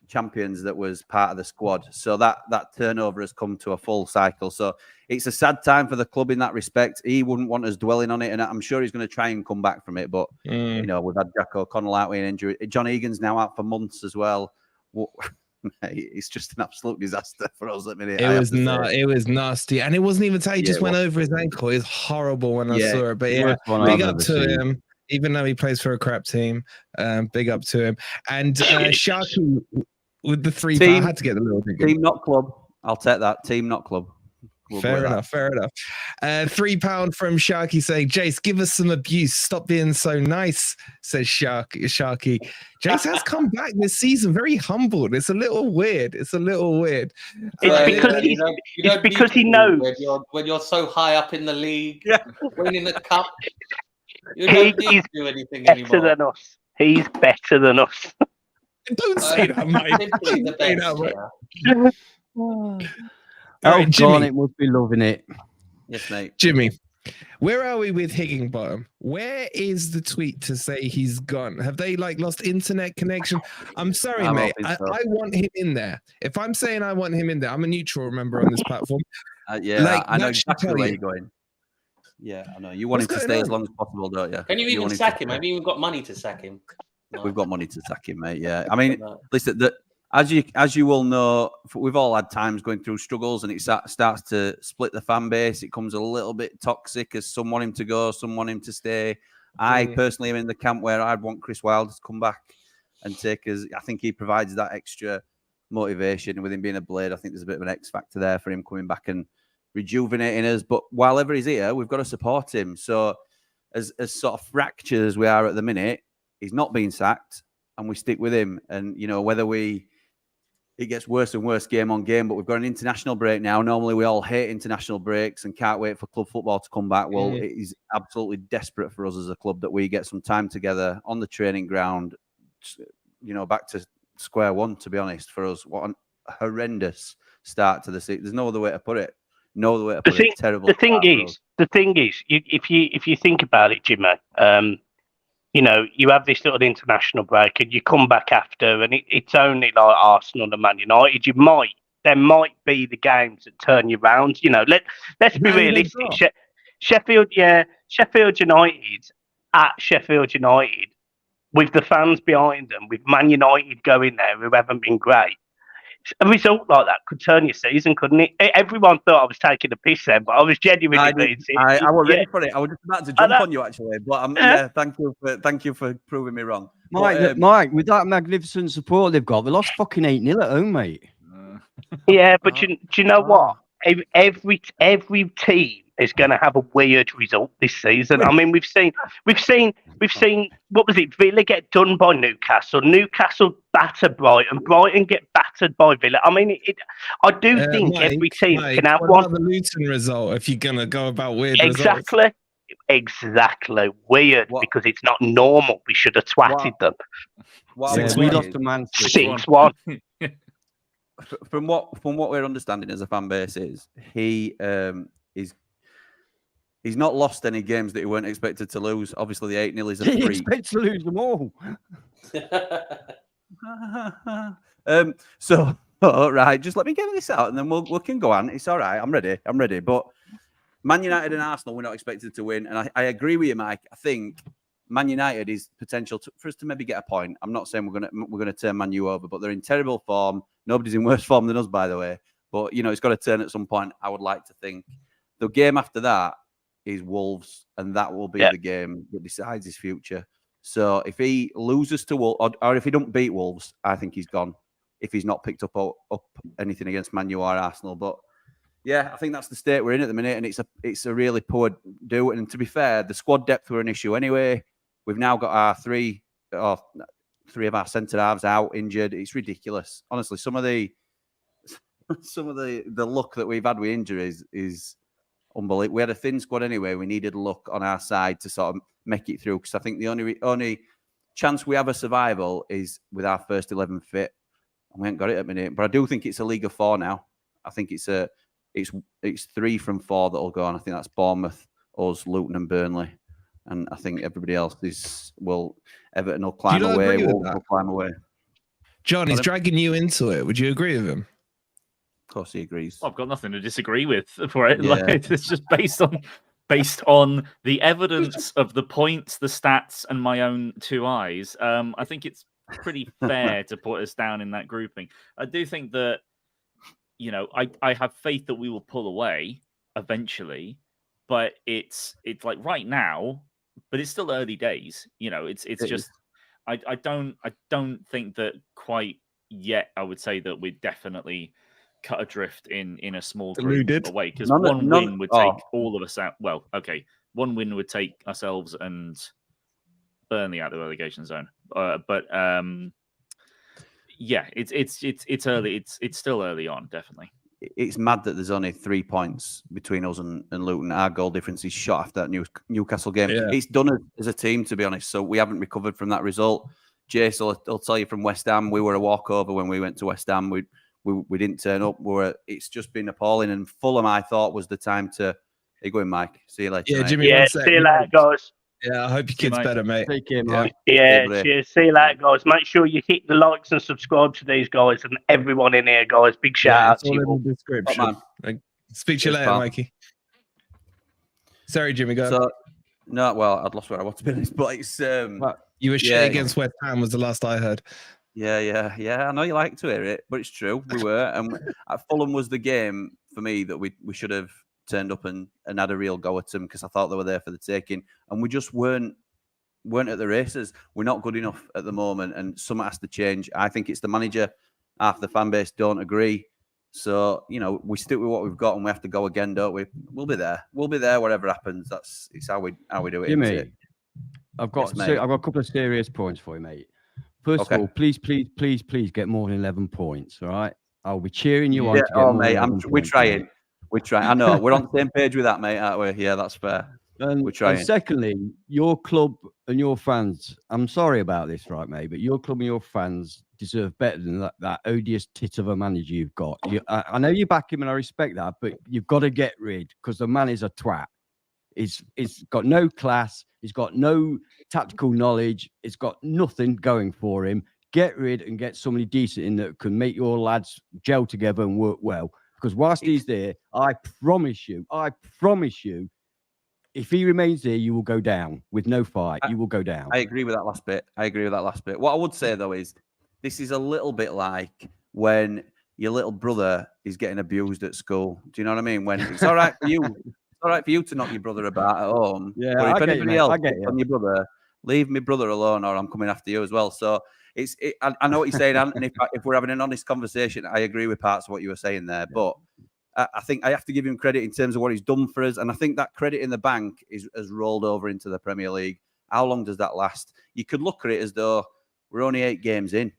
champions that was part of the squad. So that turnover has come to a full cycle. So it's a sad time for the club in that respect. He wouldn't want us dwelling on it, and I'm sure he's going to try and come back from it. But you know, we've had Jack O'Connell out with an injury. John Egan's now out for months as well. It's just an absolute disaster for us at the minute. It was nasty, and it wasn't even tight. He just went over his ankle. It's horrible when I saw it. But yeah, big up to him. Even though he plays for a crap team, big up to him. And Sharky with the £3, I had to get the little thing. Team, not club. I'll take that. Team, not club. Fair enough. £3 from Sharky saying, Jace, give us some abuse. Stop being so nice, says Sharky. Jace has come back this season very humbled. It's a little weird. It's because he knows. When you're so high up in the league, winning the cup. He's do anything better anymore. than us. He's better than us. Don't say that, Mike. Simply the best. All right, Jimmy. It must be loving it. Yes, mate. Jimmy, Where are we with Higginbottom? Where is the tweet to say he's gone? Have they lost internet connection? I'm sorry, mate. I want him in there. If I'm saying I want him in there, I'm a neutral, remember, on this platform. I know exactly where you're going. Yeah, I know. You want him to stay as long as possible, don't you? Can you even sack him? Have you even got money to sack him? No. We've got money to sack him, mate. Yeah. I mean, listen, as you will know, we've all had times going through struggles, and it starts to split the fan base. It comes a little bit toxic as some want him to go, some want him to stay. I personally am in the camp where I'd want Chris Wilder to come back and take us. I think he provides that extra motivation with him being a blade. I think there's a bit of an X factor there for him coming back and rejuvenating us. But while ever he's here, we've got to support him. So as sort of fractured as we are at the minute, he's not being sacked, and we stick with him. And whether it gets worse and worse game on game, but we've got an international break now. Normally we all hate international breaks and can't wait for club football to come back. Well, it is absolutely desperate for us as a club that we get some time together on the training ground, back to square one, to be honest. For us, what a horrendous start to the season. There's no other way to put it. No other way to put it. Terrible. The thing is, if you think about it, Jimmy, you have this little international break and you come back after, and it's only like Arsenal and Man United. There might be the games that turn you round. Let's be realistic. Sheffield United at Sheffield United, with the fans behind them, with Man United going there who haven't been great. A result like that could turn your season, couldn't it? Everyone thought I was taking a piss then, but I was genuinely pleased. I was ready for it. I was just about to jump on you, actually. But thank you for proving me wrong. Mike, with that magnificent support they've got, they lost fucking 8-0 at home, mate. Yeah, but do you know what? Every team is going to have a weird result this season. I mean, we've seen. What was it? Villa get done by Newcastle. Newcastle batter Brighton. Brighton get battered by Villa. I mean, I do think every team can have one. What about the Luton result? If you're going to go about weird results? Exactly. Weird because it's not normal. We should have twatted them. We lost to Man City 6-1. From what we're understanding as a fan base is he's not lost any games that he weren't expected to lose. Obviously, the 8-0 is a He freak. expects to lose them all. So, all right, just let me get this out, and then we can go on. It's all right. I'm ready. But Man United and Arsenal, we're not expected to win, and I agree with you, Mike. I think Man United is potential for us to maybe get a point. I'm not saying we're gonna turn Man U over, but they're in terrible form. Nobody's in worse form than us, by the way. But it's got to turn at some point. I would like to think the game after that is Wolves, and that will be the game that decides his future. So if he loses to Wolves, or if he don't beat Wolves, I think he's gone. If he's not picked up anything against Man U or Arsenal, but yeah, I think that's the state we're in at the minute, and it's a really poor do. And to be fair, the squad depth were an issue anyway. We've now got our three of our centre halves out injured. It's ridiculous, honestly. Some of the luck that we've had with injuries is unbelievable. We had a thin squad anyway. We needed luck on our side to sort of make it through, because I think the only chance we have of survival is with our first 11 fit, and we haven't got it at the minute. But I do think it's a League of 4 now. I think it's 3 from 4 that'll go on. I think that's Bournemouth, us, Luton, and Burnley. And I think everybody else Everton will climb away. We'll climb away. John, he's dragging you into it. Would you agree with him? Of course, he agrees. I've got nothing to disagree with for it. Yeah. It's just based on the evidence of the points, the stats, and my own 2 eyes. I think it's pretty fair to put us down in that grouping. I do think that I have faith that we will pull away eventually, but it's like right now. But it's still early days, It's just I don't think that quite yet. I would say that we're definitely cut adrift in a small group away, because one win would take all of us out. Well, okay, one win would take ourselves and Burnley out of the relegation zone. But it's early. It's still early on, definitely. It's mad that there's only 3 points between us and Luton. Our goal difference is shot after that Newcastle game. Yeah. It's done as a team, to be honest. So we haven't recovered from that result. Jason will tell you from West Ham, we were a walkover when we went to West Ham. We didn't turn up. It's just been appalling. And Fulham, I thought, was the time to you going, Mike? See you later. Yeah, mate. Jimmy. Yeah, One sec, see you later, mate. guys. Yeah, I hope your See you, kid's mate. better, mate. Take care, Yeah. Mike. Yeah, buddy. cheers. See you later, guys. Make sure you hit the likes and subscribe to these guys and everyone in here, guys. Big shout Yeah, out it's to all you in all. the description. Top man. Like, speak to you Cheers, later, pal. Mikey. Sorry, Jimmy. Go. So, no, well, I'd lost where I want to be honest, but it's You were shit yeah. against West Ham was the last I heard. Yeah. I know you like to hear it, but it's true. We were, and Fulham was the game for me that we should have turned up and had a real go at them because I thought they were there for the taking, and we just weren't at the races. We're not good enough at the moment, and something has to change. I think it's the manager. Half the fan base don't agree, so we stick with what we've got, and we have to go again, don't we? We'll be there. We'll be there, whatever happens. It's how we do it. Jimmy, I've got Yes, a couple of serious points for you, mate. First of all, please get more than 11 points. All right, I'll be cheering you on. Yeah, to get more mate, than 11 we're points, trying. mate. We're trying. I know we're on the same page with that, mate, aren't we? Yeah, that's fair. We're trying. And secondly, your club and your fans, I'm sorry about this, right, mate, but your club and your fans deserve better than that odious tit of a manager you've got. I know you back him and I respect that, but you've got to get rid because the man is a twat. He's got no class. He's got no tactical knowledge. It's got nothing going for him. Get rid and get somebody decent in that can make your lads gel together and work well. Because whilst he's there, I promise you, if he remains there, you will go down with no fight. You will go down. I agree with that last bit. What I would say, though, is this is a little bit like when your little brother is getting abused at school. Do you know what I mean? When it's all right for you. It's all right for you to knock your brother about at home. Yeah, but if I get anybody you, else I get you. on your brother, leave my brother alone or I'm coming after you as well. So I know what you're saying, and if we're having an honest conversation, I agree with parts of what you were saying there. But I think I have to give him credit in terms of what he's done for us. And I think that credit in the bank has rolled over into the Premier League. How long does that last? You could look at it as though we're only 8 games in.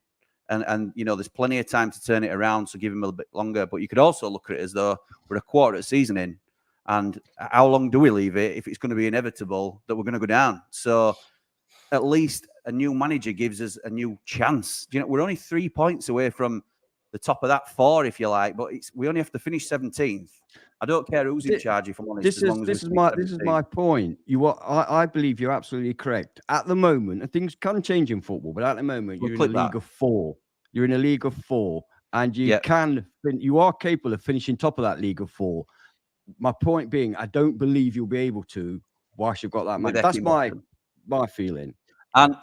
And there's plenty of time to turn it around, so give him a little bit longer. But you could also look at it as though we're a quarter of the season in. And how long do we leave it if it's going to be inevitable that we're going to go down? So at least a new manager gives us a new chance. We're only 3 points away from the top of that 4, if you like, but we only have to finish 17th. I don't care who's in charge, if I'm honest. This is my point. I believe you're absolutely correct. At the moment, and things can change in football, but at the moment, you're in a league of 4. You're in a league of 4, and you are capable of finishing top of that league of 4. My point being, I don't believe you'll be able to whilst you've got that man. That's my feeling. And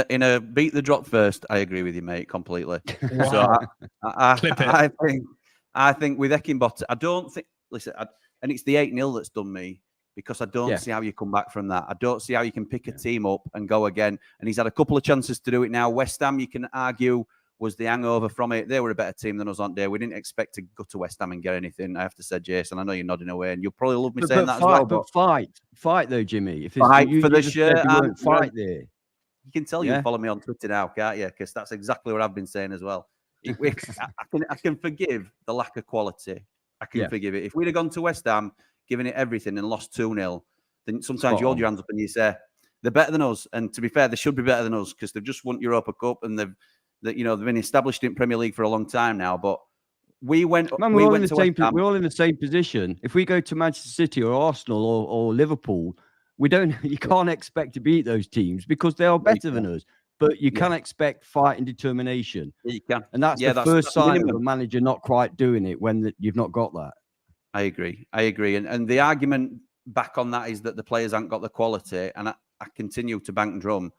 in a beat the drop first, I agree with you, mate, completely. Wow. So I think with Eckenbottom, I don't think. Listen, and it's the 8-0 that's done me because I don't see how you come back from that. I don't see how you can pick a team up and go again. And he's had a couple of chances to do it now. West Ham, you can argue, was the hangover from it. They were a better team than us on day. We didn't expect to go to West Ham and get anything. I have to say, Jason, I know you're nodding away, and you'll probably love me saying that as well. But fight though, Jimmy. If fight for the shirt and fight there. You can tell you follow me on Twitter now, can't you? Because that's exactly what I've been saying as well. I can forgive the lack of quality. I can forgive it. If we'd have gone to West Ham, given it everything and lost 2-0, then sometimes you hold your hands up and you say, they're better than us. And to be fair, they should be better than us because they've just won Europa Cup and they've been established in Premier League for a long time now. But we're all in the same position. If we go to Manchester City or Arsenal or Liverpool, you can't expect to beat those teams because they are better than us. But you can expect fight and determination. You can. And that's the first sign of a manager not quite doing it when you've not got that. I agree. And the argument back on that is that the players haven't got the quality. And I continue to bang drum.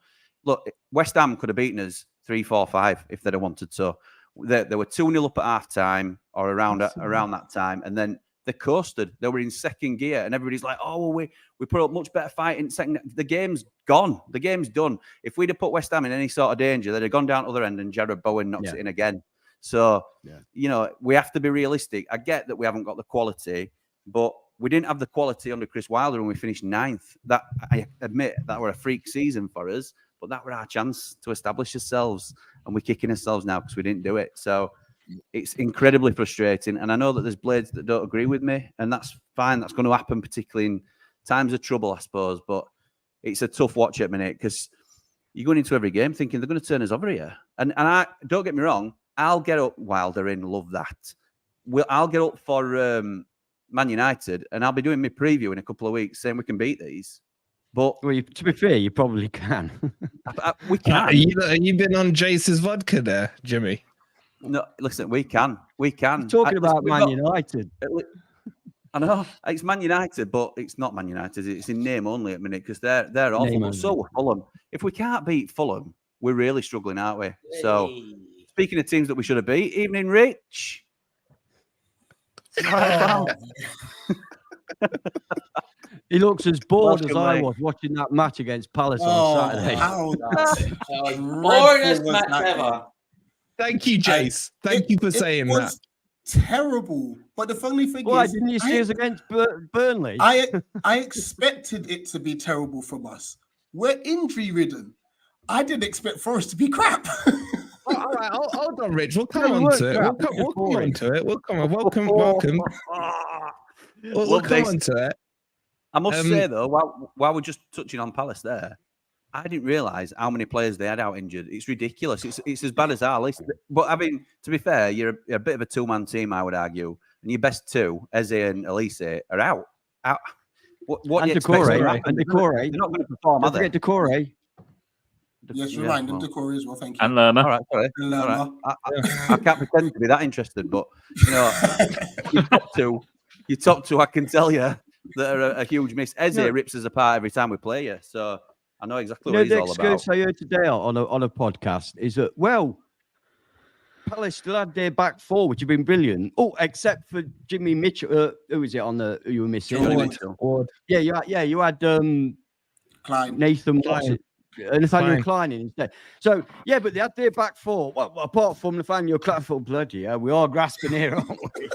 Look, West Ham could have beaten us 3-4-5 if they'd have wanted to. They were 2-0 up at half time or around that time. And then they coasted. They were in second gear, and everybody's like, "Oh, well, we put up much better fight in second." The game's gone. The game's done. If we'd have put West Ham in any sort of danger, they'd have gone down the other end, and Jared Bowen knocks it in again. So, we have to be realistic. I get that we haven't got the quality, but we didn't have the quality under Chris Wilder, and we finished 9th. That I admit that were a freak season for us, but that were our chance to establish ourselves, and we're kicking ourselves now because we didn't do it. So. It's incredibly frustrating. And I know that there's blades that don't agree with me, and that's fine. That's going to happen, particularly in times of trouble, I suppose. But it's a tough watch at the minute because you're going into every game thinking they're going to turn us over here. And I don't get me wrong, I'll get up Wilder in, love that. I'll get up for Man United, and I'll be doing my preview in a couple of weeks saying we can beat these. But to be fair, you probably can. We can. You been on Jace's vodka there, Jimmy? No, listen, we can. We can. You're talking about Man United. I know it's Man United, but it's not Man United. It's in name only at the minute because they're awful. But so are Fulham. If we can't beat Fulham, we're really struggling, aren't we? So, speaking of teams that we should have beat, evening, Rich. He looks as bored as I was watching that match against Palace on Saturday. Boringest match ever. Thank you, Jace. Thank you for saying that. Terrible. But the funny thing Why is, didn't you see us against Burnley? I expected it to be terrible from us. We're injury ridden. I didn't expect Forest to be crap. All right, hold on, Rich. We'll come on to it. We'll come on to it. We'll come on. Welcome. We'll come on to it. I must say though, while we're just touching on Palace there, I didn't realise how many players they had out injured. It's ridiculous. It's as bad as our list. But I mean, to be fair, you're a bit of a two-man team, I would argue, and your best two, Eze and Elise, are out. What and do you expect? And Decore. They're not going to perform, are they? Decore. Yes, remind them Decore as well. Thank you. And Lerma. All right, sorry. And Lerma. All right. I can't pretend to be that interested, but you know, your top two, I can tell you that are a huge miss. Eze rips us apart every time we play you, so I know exactly what he's all about. The excuse I heard today on a podcast is that, well, Palace still had their back four, which have been brilliant. Oh, except for Jimmy Mitchell. Who is it on the who you were missing? Ward. Yeah, you had Klein. Nathan Nathaniel Klein in instead. So yeah, but they had their back four. Well, apart from Nathaniel Klein, bloody yeah, we are grasping here, aren't we?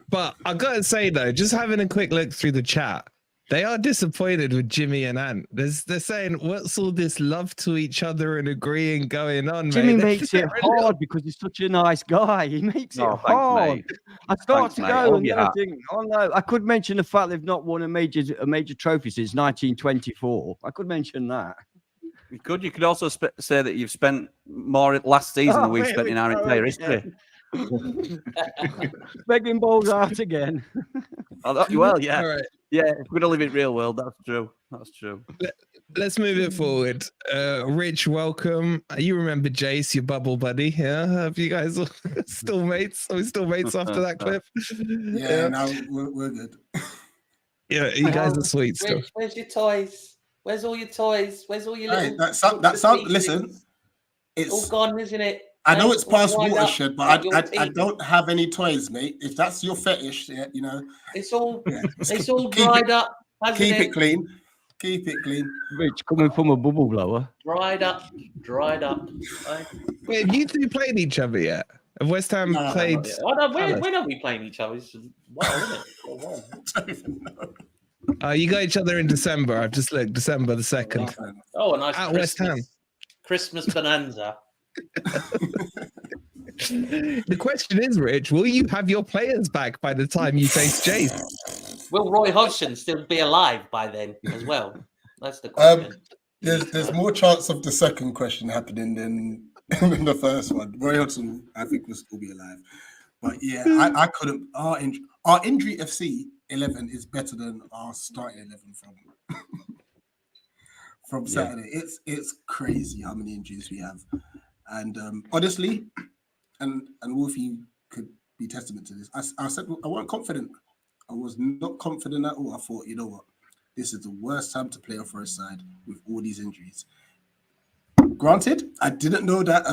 But I gotta say though, just having a quick look through the chat, they are disappointed with Jimmy and Ant. They're saying, what's all this love to each other and agreeing going on, Jimmy mate? makes it hard because he's such a nice guy. He makes it hard. Mate. I start to go and I think, oh no, I could mention the fact they've not won a major trophy since 1924. I could mention that. You could also say that you've spent more last season than we've spent in our entire history. Begging balls out again. Well, yeah. All right. Yeah, if we're going to live in real world, that's true. That's true. Let's move it forward. Rich, welcome. You remember Jace, your bubble buddy? Yeah, have you guys still mates? Are we still mates after that clip? Yeah, no, we're good. Yeah, you guys are sweet still. Rich, where's your toys? Where's all your toys? Where's all your little? That sound. Listen, it's all gone, isn't it? I know it's past watershed, but I don't have any toys, mate. If that's your fetish, yeah, you know, it's all dried up. Keep it clean. Keep it clean. Rich coming from a bubble blower. Dried up. Right? Wait, have you two played each other yet? Have West Ham played? When are we playing each other? It's wild, isn't it? You got each other in December. I've just looked. December the 2nd. Oh, a nice at West Ham. Christmas bonanza. The question is, Rich, will you have your players back by the time you face Jace? Will Roy Hodgson still be alive by then as well? That's the question. There's more chance of the second question happening than the first one. Roy Hodgson, I think, will still be alive. But yeah, I couldn't. Our injury FC 11 is better than our starting 11 from Saturday. It's crazy how many injuries we have. And honestly, and Wolfie could be testament to this. I said I wasn't confident. I was not confident at all. I thought, you know what, this is the worst time to play a Forest side with all these injuries. Granted, I didn't know that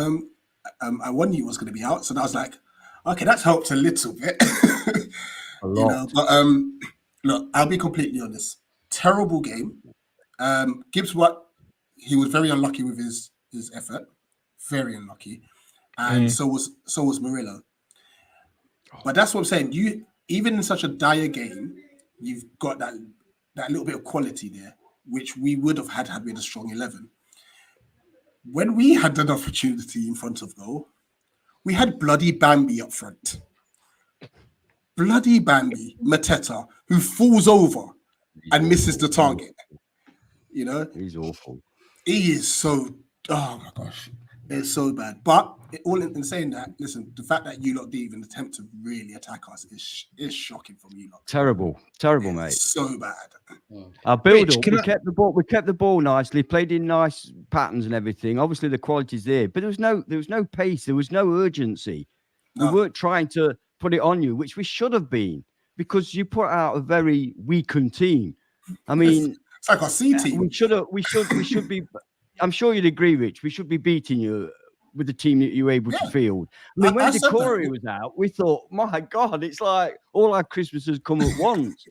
Iwani was going to be out, so I was like, okay, that's helped a little bit. A lot. You know, but look, I'll be completely honest. Terrible game. Gibbs, he was very unlucky with his effort. Very unlucky, and so was Murillo. But that's what I'm saying. You even in such a dire game, you've got that little bit of quality there, which we would have had we had a strong 11. When we had an opportunity in front of goal, we had bloody Bambi up front. Bloody Bambi, Mateta, who falls over and misses the target. You know, he's awful. He is so. Oh my gosh. It's so bad. But all in saying that, listen, the fact that you lot didn't even attempt to really attack us is shocking from you lot. Terrible, mate. So bad. Our build up, we kept the ball nicely, played in nice patterns and everything. Obviously, the quality's there, but there was no pace, there was no urgency. We weren't trying to put it on you, which we should have been, because you put out a very weakened team. I mean, it's like our C team. We should be. I'm sure you'd agree, Rich. We should be beating you with the team that you were able to field. I mean, when Decore was out, we thought, my God, it's like all our Christmases come at once.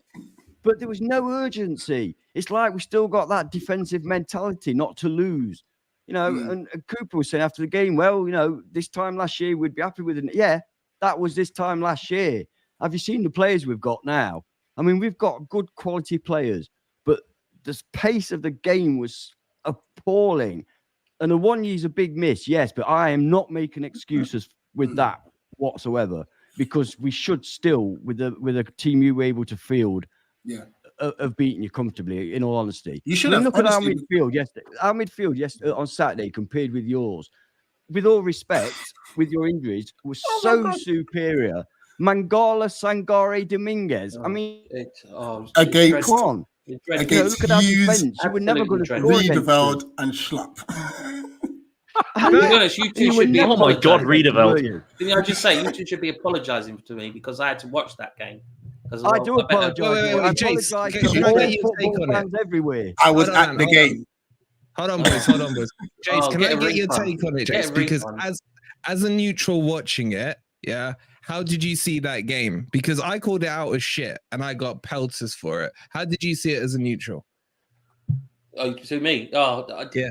But there was no urgency. It's like we still got that defensive mentality not to lose. You know, and Cooper was saying after the game, well, you know, this time last year we'd be happy with it. Yeah, that was this time last year. Have you seen the players we've got now? I mean, we've got good quality players, but the pace of the game was appalling. And the 1 year's a big miss, yes, but I am not making excuses with that whatsoever, because we should still, with a team you were able to field, have beaten you comfortably, in all honesty. You should have. Look at our midfield yesterday. Our midfield yesterday on Saturday compared with yours, with all respect, with your injuries, was so superior. Mangala, Sangare, Dominguez. I mean, against come on. Against look at our Hughes, defense. You were never going to score Riedeveld and Schlapp. To be honest, you two should be. Oh my God, Riedeveld! Didn't I just say you two should be apologising to me because I had to watch that game? I do apologise. I apologise to all football fans everywhere. I was at the game. Hold on, boys. Jace, can I get your take on it, Jace? Because as a neutral watching it, yeah, how did you see that game? Because I called it out as shit and I got pelters for it. How did you see it as a neutral? Oh, to me? Oh, yeah.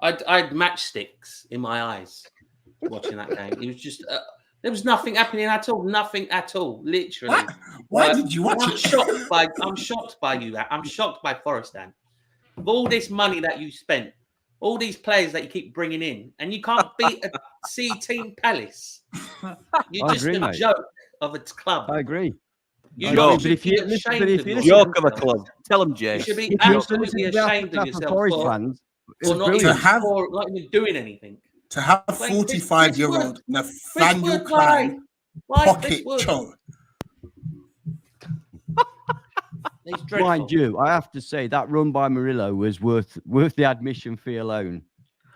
I had matchsticks in my eyes watching that game. It was just there was nothing happening at all. Nothing at all. Literally. Why did you watch it? I'm shocked by you. I'm shocked by Forest, Dan. Of all this money that you spent, all these players that you keep bringing in, and you can't beat a C team Palace. You're just a joke of a club. I agree. Joke of the club. Tell them, Jay. You should be absolutely ashamed of yourself for not even doing anything. To have a 45-year-old Nathaniel Klein pocket Cho. Mind you, I have to say that run by Murillo was worth the admission fee alone,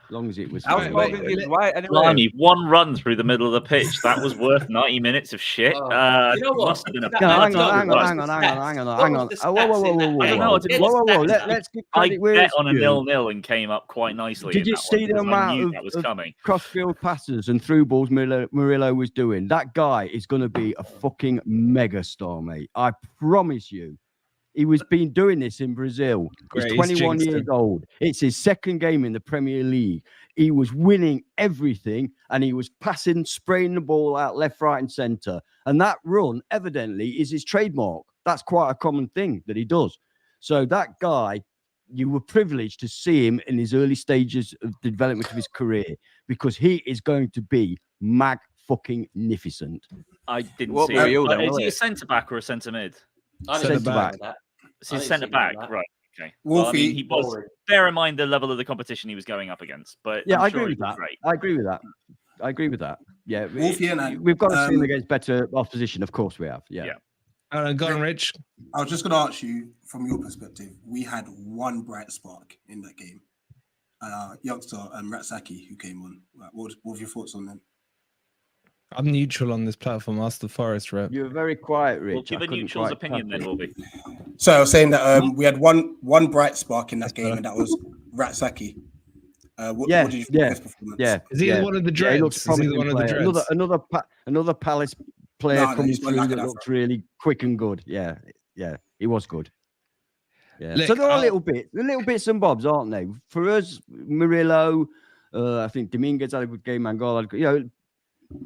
as long as it was. Blimey, one run through the middle of the pitch, that was worth 90 minutes of shit. You know what? Must have been hang on. Whoa. Let's give credit where it's on a due. 0-0 and came up quite nicely. Did you see the amount of cross-field passes and through balls Murillo was doing? That guy is going to be a fucking mega-star, mate. I promise you. He was been doing this in Brazil. He's 21 years old. It's his second game in the Premier League. He was winning everything and he was passing, spraying the ball out left, right, and centre. And that run, evidently, is his trademark. That's quite a common thing that he does. So that guy, you were privileged to see him in his early stages of the development of his career, because he is going to be mag-fucking-nificent. I didn't see it. Is he a centre-back or a centre-mid? Centre-back. He's centre-back, right. Okay. Wolfie, well, I mean, he was. Bear in mind the level of the competition he was going up against. But yeah, I agree with that. I agree with that. Yeah, Wolfie we've got to see him against better opposition. Of course, we have. Yeah. Go on, Rich. I was just going to ask you, from your perspective, we had one bright spark in that game. Youngster Ratsaki, who came on. What were your thoughts on them? I'm neutral on this platform. Ask the Forest rep. You're very quiet, Rich. Well, give a neutral's opinion then, Wolfie. So I was saying that we had one bright spark in that game, and that was Ratsaki. What did you think of his performance? Yeah. Is he one of the dreads? Another Palace player coming through that looks really quick and good. Yeah, he was good. Yeah. Look, so there are little bits and bobs, aren't they? For us, Murillo, I think Dominguez had a good game, Mangala,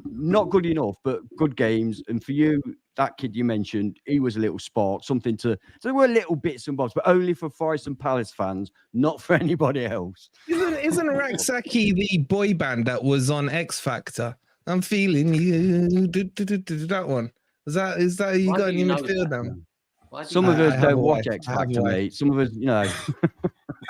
not good enough, but good games. And for you, that kid you mentioned, he was a little spark, something to. So there were little bits and bobs, but only for Forest and Palace fans, not for anybody else. Isn't Raksaki the boy band that was on X Factor? I'm feeling you. That one. Is that you got in your midfield now? Some of us don't watch X Factor, mate. Some of us,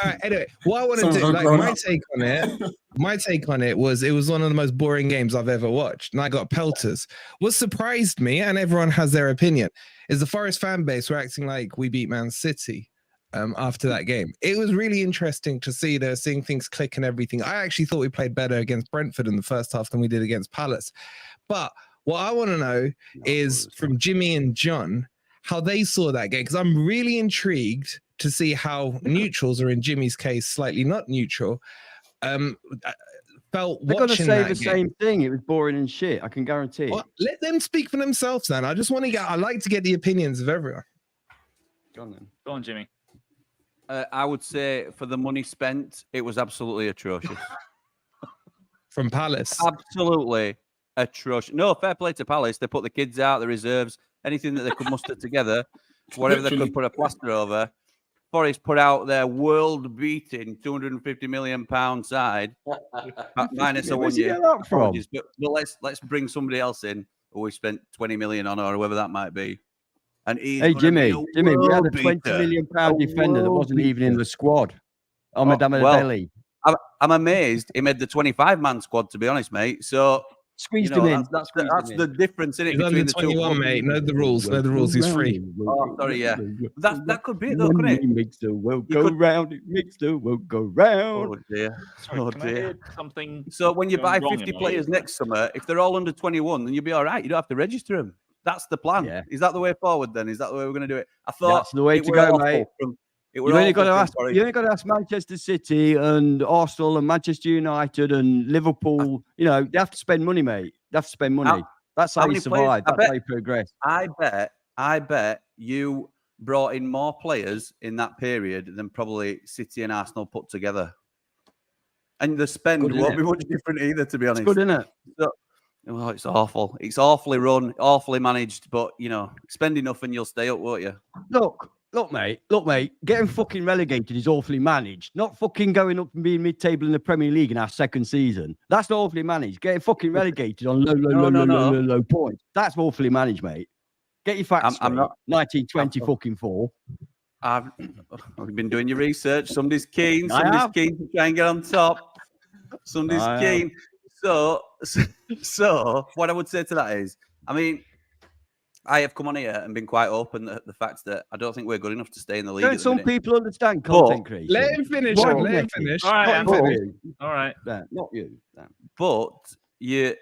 All right, anyway, what I want to do, like my take on it, my take on it was one of the most boring games I've ever watched, and I got pelters. What surprised me, and everyone has their opinion, is the Forest fan base were acting like we beat Man City after that game. It was really interesting to see. They're seeing things click and everything. I actually thought we played better against Brentford in the first half than we did against Palace. But what I want to know is from Jimmy and John, how they saw that game, because I'm really intrigued to see how neutrals, or in Jimmy's case, slightly not neutral, felt They're going to watching say that the game. same thing. It was boring and shit. I can guarantee. Well, let them speak for themselves then. I just want to get, I like to get the opinions of everyone. Go on, then. Go on, Jimmy. I would say for the money spent, it was absolutely atrocious. From Palace. Absolutely atrocious. No, fair play to Palace. They put the kids out, the reserves, anything that they could muster together, whatever they could put a plaster over. Forest put out their world-beating £250 million side, minus a 1 year. But let's bring somebody else in who we spent 20 million on, or whoever that might be. And hey, Jimmy, we had a £20 million defender that wasn't even in the squad. Ahmed I'm amazed he made the 25-man squad, to be honest, mate. So squeezed him in. That's the difference in it. He's between under the 21, two. mate. Know the rules. Know the rules. He's free. Oh, sorry, yeah. That could be it, though, couldn't it? It makes the world go round. It makes the world go round. Oh, dear. Sorry, Oh, can I dear. hear something? So when you buy going wrong 50 in my players ears? next summer, if they're all under 21, then you'll be all right. You don't have to register them. That's the plan. Yeah. Is that the way forward then? Is that the way we're going to do it? I thought That's the way it to were go, awful mate. You only got to ask Manchester City and Arsenal and Manchester United and Liverpool. You know, they have to spend money, mate. They have to spend money. That's how you survive. That's how you progress. I bet you brought in more players in that period than probably City and Arsenal put together. And the spend won't be much different either, to be honest. It's good, isn't it? So, well, it's awful. It's awfully run, awfully managed, but, you know, spend enough and you'll stay up, won't you? Look, mate. Getting fucking relegated is awfully managed. Not fucking going up and being mid-table in the Premier League in our second season. That's not awfully managed. Getting fucking relegated on low points. That's awfully managed, mate. Get your facts straight. 1920 fucking 4. We've been doing your research. Somebody's keen. Somebody's keen to try and get on top. Somebody's keen. So what I would say to that is, I mean, I have come on here and been quite open at the fact that I don't think we're good enough to stay in the league. Don't some people understand content creation? Let him finish. Let him finish. All right, all right. Not you. But you're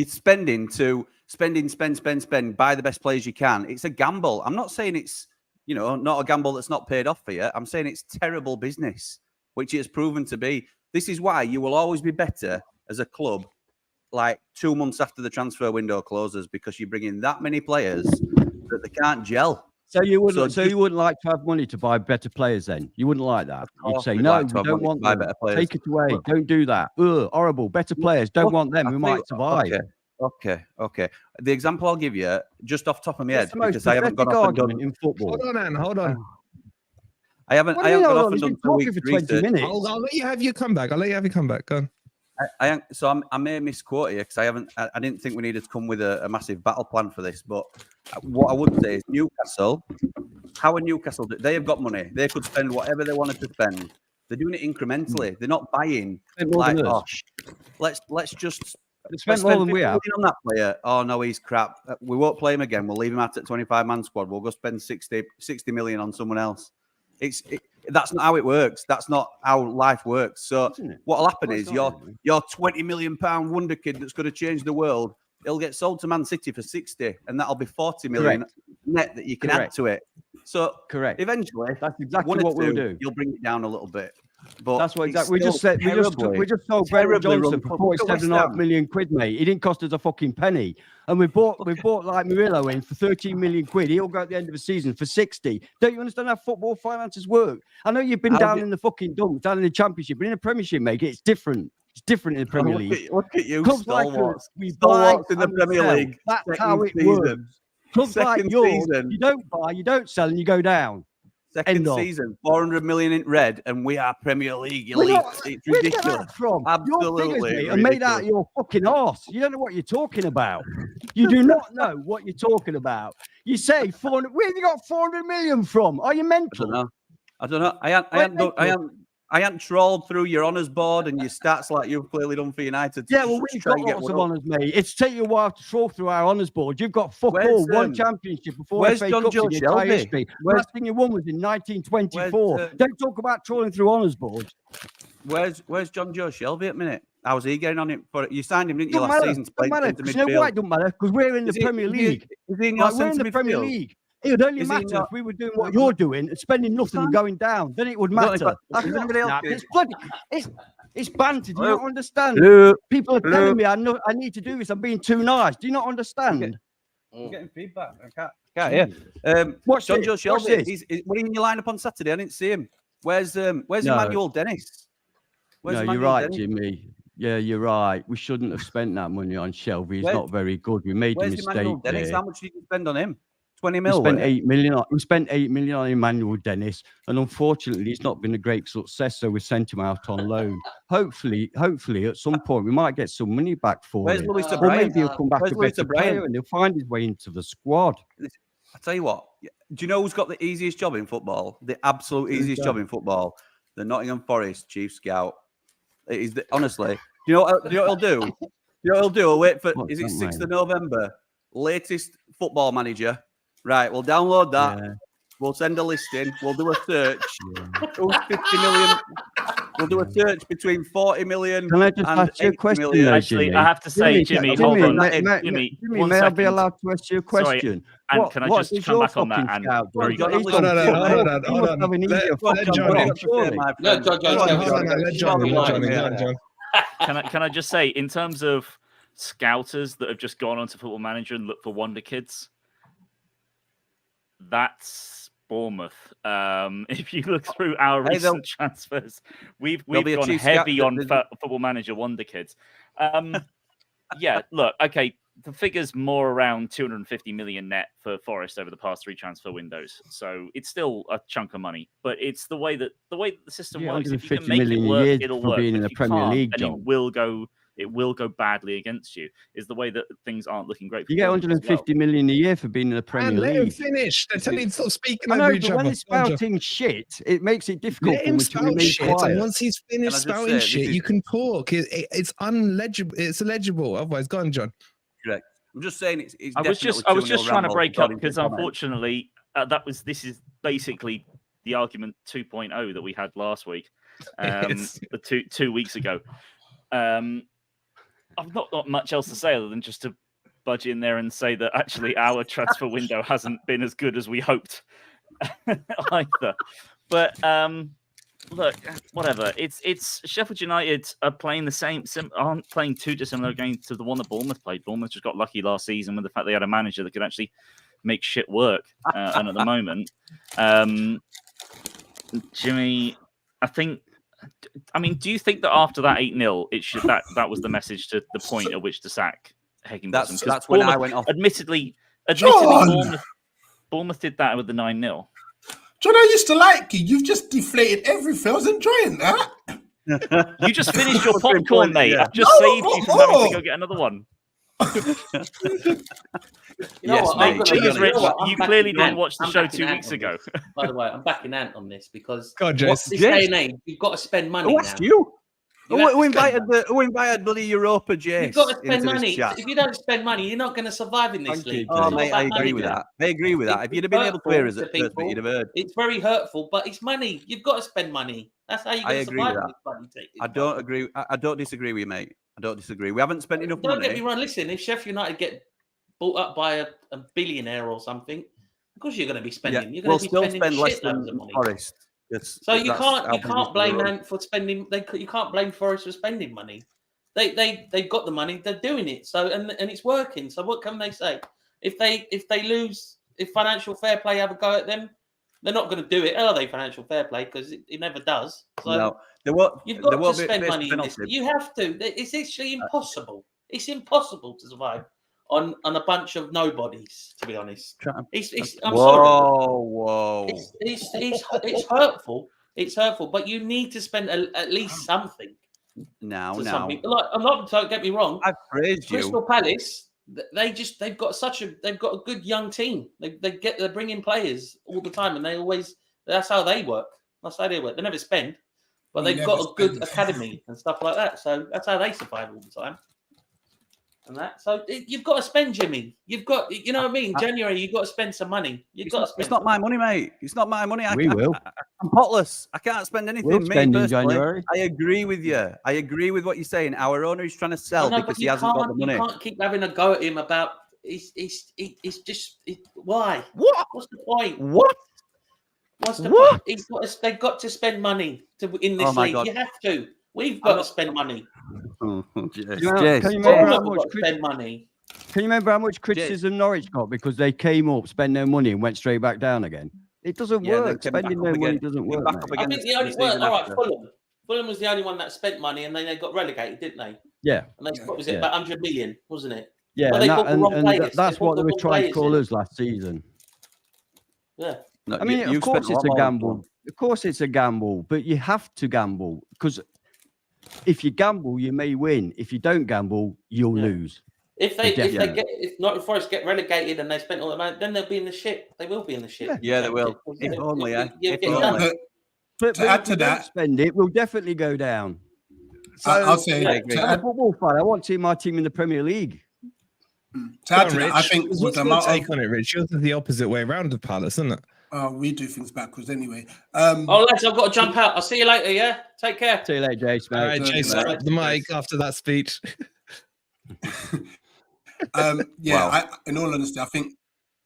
spending, spend, buy the best players you can. It's a gamble. I'm not saying it's, you know, not a gamble that's not paid off for you. I'm saying it's terrible business, which it has proven to be. This is why you will always be better as a club like 2 months after the transfer window closes, because you bring in that many players that they can't gel. So you wouldn't like to have money to buy better players then? You wouldn't like that? You'd say, no, we don't want them. Take it away. Don't do that. Horrible. Better players. Don't want them. We might survive. Okay. The example I'll give you, just off the top of my head, because I haven't got off and done in football. Hold on. I haven't got off and done 2 weeks research. I'll let you have your comeback. Go on. I may misquote you because I didn't think we needed to come with a massive battle plan for this. But what I would say is Newcastle. How are Newcastle? They have got money. They could spend whatever they wanted to spend. They're doing it incrementally. They're not buying like, let's just spend more than we have on that player. Oh no, he's crap. We won't play him again. We'll leave him at 25-man squad. We'll go spend 60 million on someone else. That's not how it works. That's not how life works. So what'll happen is your £20 million wonder kid that's going to change the world, he'll get sold to Man City for 60, and that'll be 40 million net that you can add to it. So eventually, that's exactly what we'll do. You'll bring it down a little bit. But that's what exactly we just sold Brendan Johnson for 47.5 million quid, mate. He didn't cost us a fucking penny. And we bought like Murillo in for 13 million quid. He'll go at the end of the season for 60. Don't you understand how football finances work? I know you've been down in the fucking dumps, down in the Championship, but in the Premiership, mate, it's different. It's different in the Premier League. Look at you, clubs stalwarts. Like Stalwarts in the Premier League. That's how it works. Clubs like yours, you don't buy, you don't sell, and you go down. Second season, 400 million in red, and we are Premier League elite. It's ridiculous. Absolutely. And made out of your fucking arse. You don't know what you're talking about. You do not know what you're talking about. You say 400. Where have you got 400 million from? Are you mental? I don't know. I I hadn't trawled through your honours board and your stats like you've clearly done for United. Yeah, well, we've got lots of honours, mate. It's taken you a while to trawl through our honours board. You've got fuck all. One championship before FA Cups in your entire history. Last thing you won was in 1924. Don't talk about trawling through honours board. Where's John Joe Shelby at minute? How's he getting on it? You signed him, didn't you, last season? Don't matter. You know why it don't matter? Because we're in the Premier League. We're in the Premier League. It would only matter if we were doing what you're doing and spending nothing and going down. Then it would matter. It's banter. Do you not understand? People are telling me I need to do this. I'm being too nice. Do you not understand? I'm getting feedback. I can't hear. Watch John Joe Shelby. Was he in your lineup on Saturday? I didn't see him. Where's Emmanuel Dennis? You're right, Jimmy. Yeah, you're right. We shouldn't have spent that money on Shelby. He's not very good. We made a mistake there. How much did you spend on him? 20 mil. We spent 8 million. We spent 8 million on Emmanuel Dennis, and unfortunately, he's not been a great success. So we sent him out on loan. Hopefully, at some point, we might get some money back for him. Lewis or maybe he'll come back a better player, and he'll find his way into the squad. I tell you what. Do you know who's got the easiest job in football? The absolute easiest job in football. The Nottingham Forest chief scout. It is honestly. Do you know what he'll do? Do you know what he'll do? He'll wait for. Is it 6th of November? Latest football manager. Right, we'll download that. Yeah. We'll send a list in. We'll do a search. Who's 50 million? We'll do a search between 40 million. Can I just ask you a question? Though, actually, Jimmy? I have to say, Jimmy, hold on. Jimmy, may I be allowed to ask you a question? Sorry, and can I just come back on that? And hold on. Can I just say, in terms of scouters that have just gone onto Football Manager and looked for wonder kids, that's Bournemouth. If you look through our recent transfers, we've gone heavy on Football Manager wonder kids. Yeah, look, okay, the figure's more around 250 million net for Forest over the past 3 transfer windows. So it's still a chunk of money, but it's the way that the system works. If you can make it work, it'll work. Being in the Premier League, it will go badly against you. Is the way that things aren't looking great. You get 150 million a year for being in the Premier League. Let him finish. They're telling you to stop speaking over each other. When he's spouting shit, it makes it difficult for him to remain quiet. And once he's finished spouting shit, you can talk. It's unlegible. It's illegible. Otherwise, go on, John. Correct. I'm just saying it's I was just trying to break up because unfortunately this is basically the argument 2.0 that we had last week, two weeks ago. I've not got much else to say other than just to budge in there and say that actually our transfer window hasn't been as good as we hoped either. But look, whatever. It's Sheffield United are playing the same, aren't playing too dissimilar games to the one that Bournemouth played. Bournemouth just got lucky last season with the fact they had a manager that could actually make shit work. And at the moment, Jimmy, do you think that after that 8-0, that was the message to the point at which to sack Higginbotham? That's when I went off. Admittedly, Bournemouth did that with the 9-0. John, I used to like you. You've just deflated everything. I was enjoying that. You just finished your popcorn, mate. I've just saved you from having to go get another one. You clearly didn't watch the show 2 weeks ago. By the way, I'm backing Ant on this because this day and age, you've got to spend money. Who asked you? Who invited bloody Europa, Jace? You've got to spend money. If you don't spend money, you're not going to survive in this league. Oh, mate, I agree with that. I agree with that. If you'd have been able to hear us at first, you'd have heard. It's very hurtful, but it's money. You've got to spend money. That's how you're going to survive in this bloody team. I don't agree. I don't disagree with you, mate. I don't disagree. We haven't spent enough money. Don't get me wrong. Listen, if Sheffield United get bought up by a billionaire or something, of course you're going to be spending. You're going to be spending less than Forest. So you can't blame Ant for spending. You can't blame Forest for spending money. They've got the money. They're doing it. So and it's working. So what can they say? If they lose, if financial fair play have a go at them, they're not going to do it, are they? Financial fair play, because it never does. So no, you've got to spend money in this. You have to. It's actually impossible. It's impossible to survive on a bunch of nobodies, to be honest. I'm sorry. Whoa. It's hurtful. It's hurtful, but you need to spend at least something. No. Like, I'm not. Don't get me wrong. I praised you. Crystal Palace. They've got a good young team. They're bringing players all the time, and that's how they work. That's how they work. They never spend. but they've got a good academy and stuff like that. So that's how they survive all the time. And that, so you've got to spend, Jimmy. You've got, you know what I mean. January, you've got to spend some money. It's not my money, mate. It's not my money. We will. I'm potless. I can't spend anything. We'll spend in January. I agree with you. I agree with what you're saying. Our owner is trying to sell because he hasn't got the money. You can't keep having a go at him about. It's just why? What? What's the point? What? What's the What? point? They've got to spend money in this league. God. You have to. We've got to spend money. Can you remember how much spend money? Can you remember how much criticism Norwich got because they came up, spent no money, and went straight back down again? It doesn't work. Spending no money doesn't work. I think the only Fulham was the only one that spent money, and then they got relegated, didn't they? Yeah. And they what was it about 100 million, wasn't it? Yeah, that's what they were trying to call us last season. Yeah. No, I mean, of course it's a gamble. Of course it's a gamble, but you have to gamble because if you gamble, you may win. If you don't gamble, you'll lose. If Nottingham Forest get relegated and they spent all that money, then they'll be in the shit. They will be in the shit. Yeah, they will. If only, But to add to that, spend it, we'll definitely go down. So, I'll say, I'm a football fan. I want to see my team in the Premier League. To add to that, I think what's your take on it, Rich? Yours is the opposite way around of Palace, isn't it? We do things backwards anyway. Lads, I've got to jump out. I'll see you later. Yeah, take care. See you later, Jace. All right, Jace, up the mic after that speech. In all honesty, I think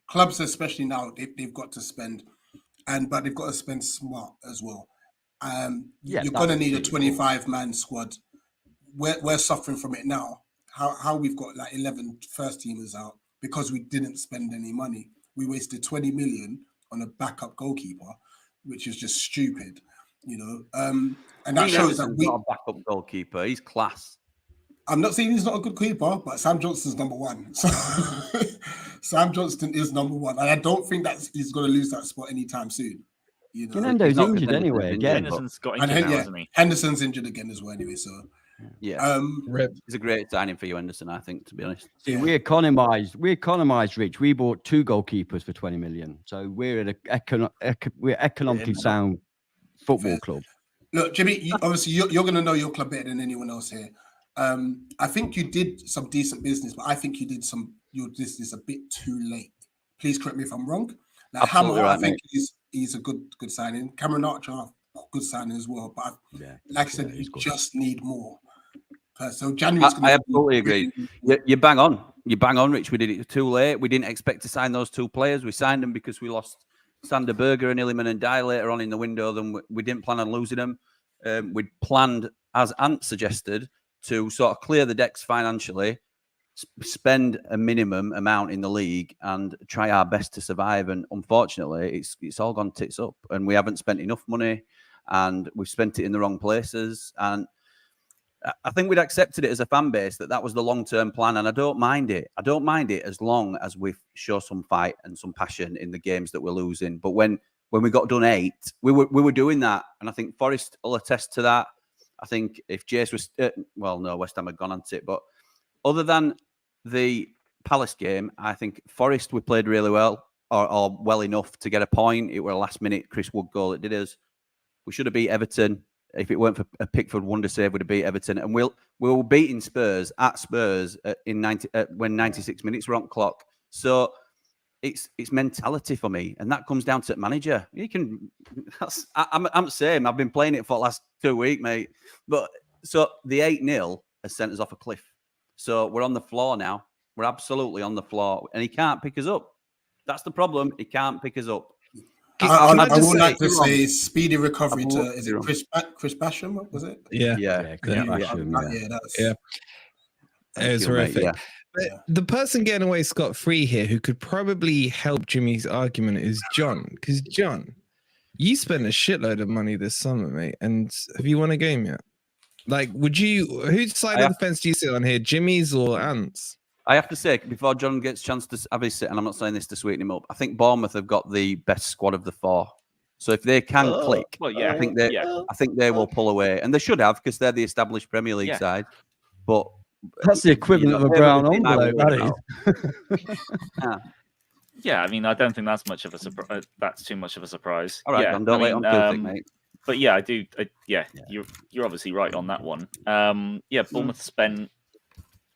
clubs, especially now, they've got to spend, but they've got to spend smart as well. You're going to need a 25-man squad. We're suffering from it now. How we've got like 11 first teamers out because we didn't spend any money. We wasted 20 million on a backup goalkeeper, which is just stupid, and that shows that not a backup goalkeeper. He's class. I'm not saying he's not a good keeper, but Sam Johnston's number one. So Sam Johnston is number one, and I don't think that he's going to lose that spot anytime soon. Fernando's injured anyway again. Henderson's got injured now, hasn't he? Henderson's injured again as well anyway. So yeah, it's a great signing for you, Henderson. I think, to be honest. See, we economized, Rich. We bought 2 goalkeepers for 20 million. So we're economically sound football club. Look, Jimmy, obviously you're going to know your club better than anyone else here. I think you did some decent business, but I think you did your business a bit too late. Please correct me if I'm wrong. Now, Hammer, I think he's a good signing. Cameron Archer, good signing as well. But like I said, you just need more. So January. I absolutely agree. You bang on. You bang on, Rich. We did it too late. We didn't expect to sign those 2 players. We signed them because we lost Sander Berger and Illiman and Dye later on in the window. Then we didn't plan on losing them. We'd planned, as Ant suggested, to sort of clear the decks financially, spend a minimum amount in the league and try our best to survive. And unfortunately, it's all gone tits up and we haven't spent enough money and we've spent it in the wrong places. And I think we'd accepted it as a fan base that was the long-term plan. And I don't mind it. I don't mind it as long as we show some fight and some passion in the games that we're losing. But when we got done 8, we were doing that. And I think Forest will attest to that. I think if Jace was, West Ham had gone on it, but other than the Palace game, I think Forest we played really well, or well enough to get a point. It were a last-minute Chris Wood goal that did us. We should have beat Everton. If it weren't for a Pickford wonder save, we'd have beat Everton, and we were beating Spurs at Spurs in 96 minutes were on clock. So it's mentality for me, and that comes down to the manager. You can. I'm the same. I've been playing it for the last 2 weeks, mate. But so the 8-0 has sent us off a cliff. So we're on the floor now. We're absolutely on the floor, and he can't pick us up. That's the problem. He can't pick us up. I would like to say speedy recovery to is it Chris Basham? Was it? Yeah. It was horrific. Yeah. But the person getting away scot-free here who could probably help Jimmy's argument is John. Because John, you spent a shitload of money this summer, mate. And have you won a game yet? Like, whose side of the fence do you sit on here, Jimmy's or Ant's? I have to say, before John gets a chance to have his sit, and I'm not saying this to sweeten him up, I think Bournemouth have got the best squad of the 4. So if they can click, I think they will pull away. And they should have, because they're the established Premier League side. But that's the equivalent of a brown envelope, that is. Yeah, I mean, I don't think that's much of a surprise. That's too much of a surprise. All right, John, don't let on too thick, mate. but yeah, I do. You're obviously right on that one. Bournemouth spent,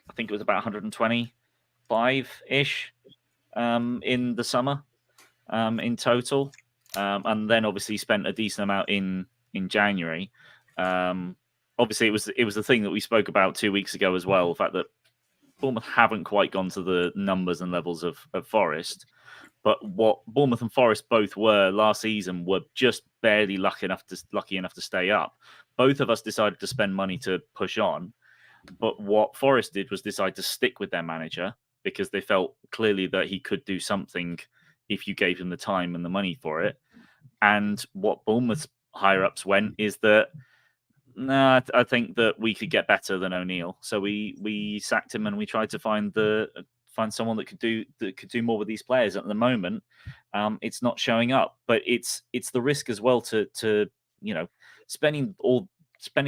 I think it was about 125-ish in the summer in total, and then obviously spent a decent amount in January. Obviously, it was the thing that we spoke about 2 weeks ago as well. The fact that Bournemouth haven't quite gone to the numbers and levels of Forest, but what Bournemouth and Forest both were last season were just barely lucky enough to stay up. Both of us decided to spend money to push on, but what Forest did was decide to stick with their manager because they felt clearly that he could do something if you gave him the time and the money for it. And what Bournemouth's higher ups went is that, I think that we could get better than O'Neill. So we sacked him and we tried to find someone that could do more with these players. At the moment, it's not showing up. But it's the risk as well to spending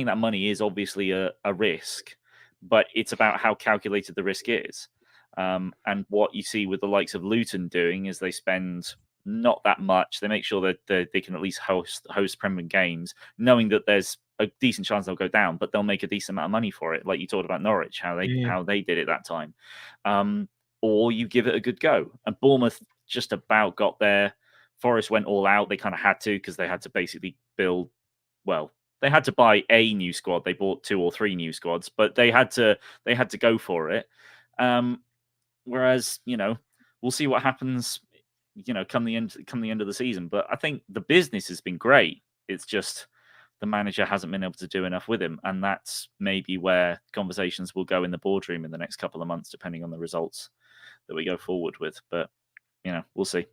that money is obviously a risk, but it's about how calculated the risk is. And what you see with the likes of Luton doing is they spend not that much. They make sure that they can at least host Premier games, knowing that there's a decent chance they'll go down, but they'll make a decent amount of money for it. Like you talked about Norwich, how they did it that time. Or you give it a good go. And Bournemouth just about got there. Forest went all out. They kind of had to because they had to basically build. Well, they had to buy a new squad. They bought 2 or 3 new squads, but they had to go for it. Whereas we'll see what happens. Come the end of the season. But I think the business has been great. It's just the manager hasn't been able to do enough with him, and that's maybe where conversations will go in the boardroom in the next couple of months, depending on the results that we go forward with. But we'll see.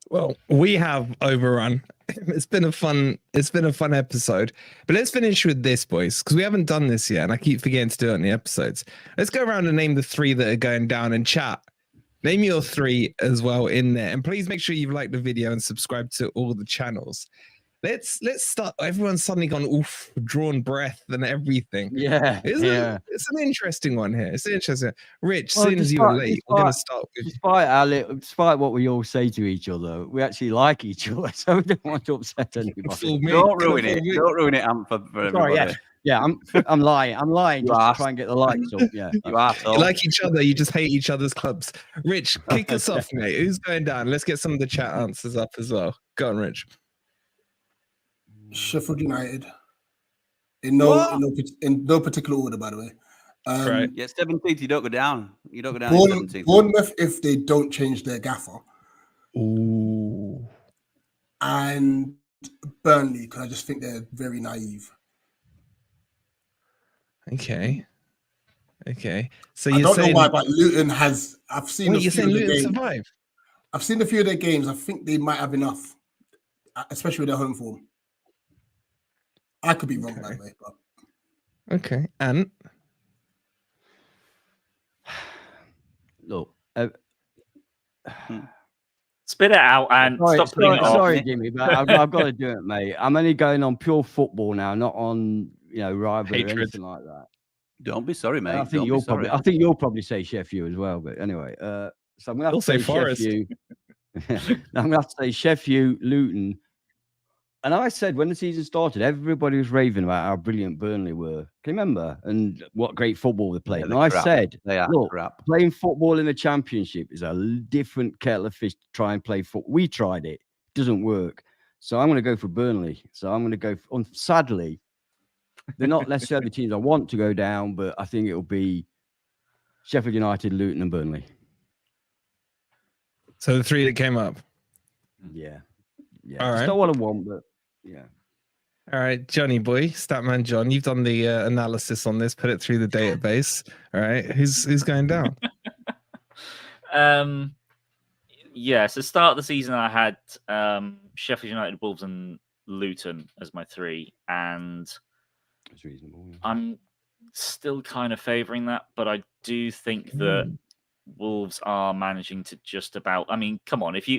Well, we have overrun. It's been a fun episode. But let's finish with this, boys, because we haven't done this yet, and I keep forgetting to do it in the episodes. Let's go around and name the 3 that are going down in chat. Name your 3 as well in there, and please make sure you've liked the video and subscribed to all the channels. Let's start. Everyone's suddenly gone oof, drawn breath and everything. Yeah, it's an interesting one here. It's interesting. Rich, soon as you were late, we're going to start with. Despite what we all say to each other, we actually like each other, so we don't want to upset anybody. Don't ruin it. Don't ruin it, for everybody. Sorry, yeah, I'm lying. I'm lying just to try and get the likes up. Yeah, you like each other. You just hate each other's clubs. Rich, kick us off, mate. Who's going down? Let's get some of the chat answers up as well. Go on, Rich. Sheffield United, in no particular order, by the way. Right. Yeah, 17th. You don't go down. You don't go down. 17th. Bournemouth, if they don't change their gaffer. Ooh. And Burnley, because I just think they're very naive. Okay. So I don't know why, but Luton has. I've seen. Wait, you're saying Luton survive? I've seen a few of their games. I think they might have enough, especially with their home form. I could be wrong, by the way. But... Okay, and look, spit it out and stop putting it off. Sorry, Jimmy, but I've got to do it, mate. I'm only going on pure football now, not on rivalry or anything like that. Don't be sorry, mate. I think you'll probably say Sheffield as well. But anyway, so I'm going to say Forest. Sheffield. I'm going to have to say Sheffield, Luton. And I said when the season started, everybody was raving about how brilliant Burnley were. Can you remember? And what great football they played. And I said, look, playing football in the Championship is a different kettle of fish to try and play football. We tried it. It doesn't work. So I'm going to go for Burnley. So I'm going to go sadly, they're not necessarily the teams I want to go down, but I think it'll be Sheffield United, Luton, and Burnley. So the 3 that came up. Yeah. All right. It's not what I want, but yeah. All right, Johnny boy, Statman John, you've done the analysis on this, put it through the database. All right, who's going down? So start of the season, I had Sheffield United, Wolves, and Luton as my 3, and it's reasonable. Yeah. I'm still kind of favouring that, but I do think that Wolves are managing to just about. I mean, come on, if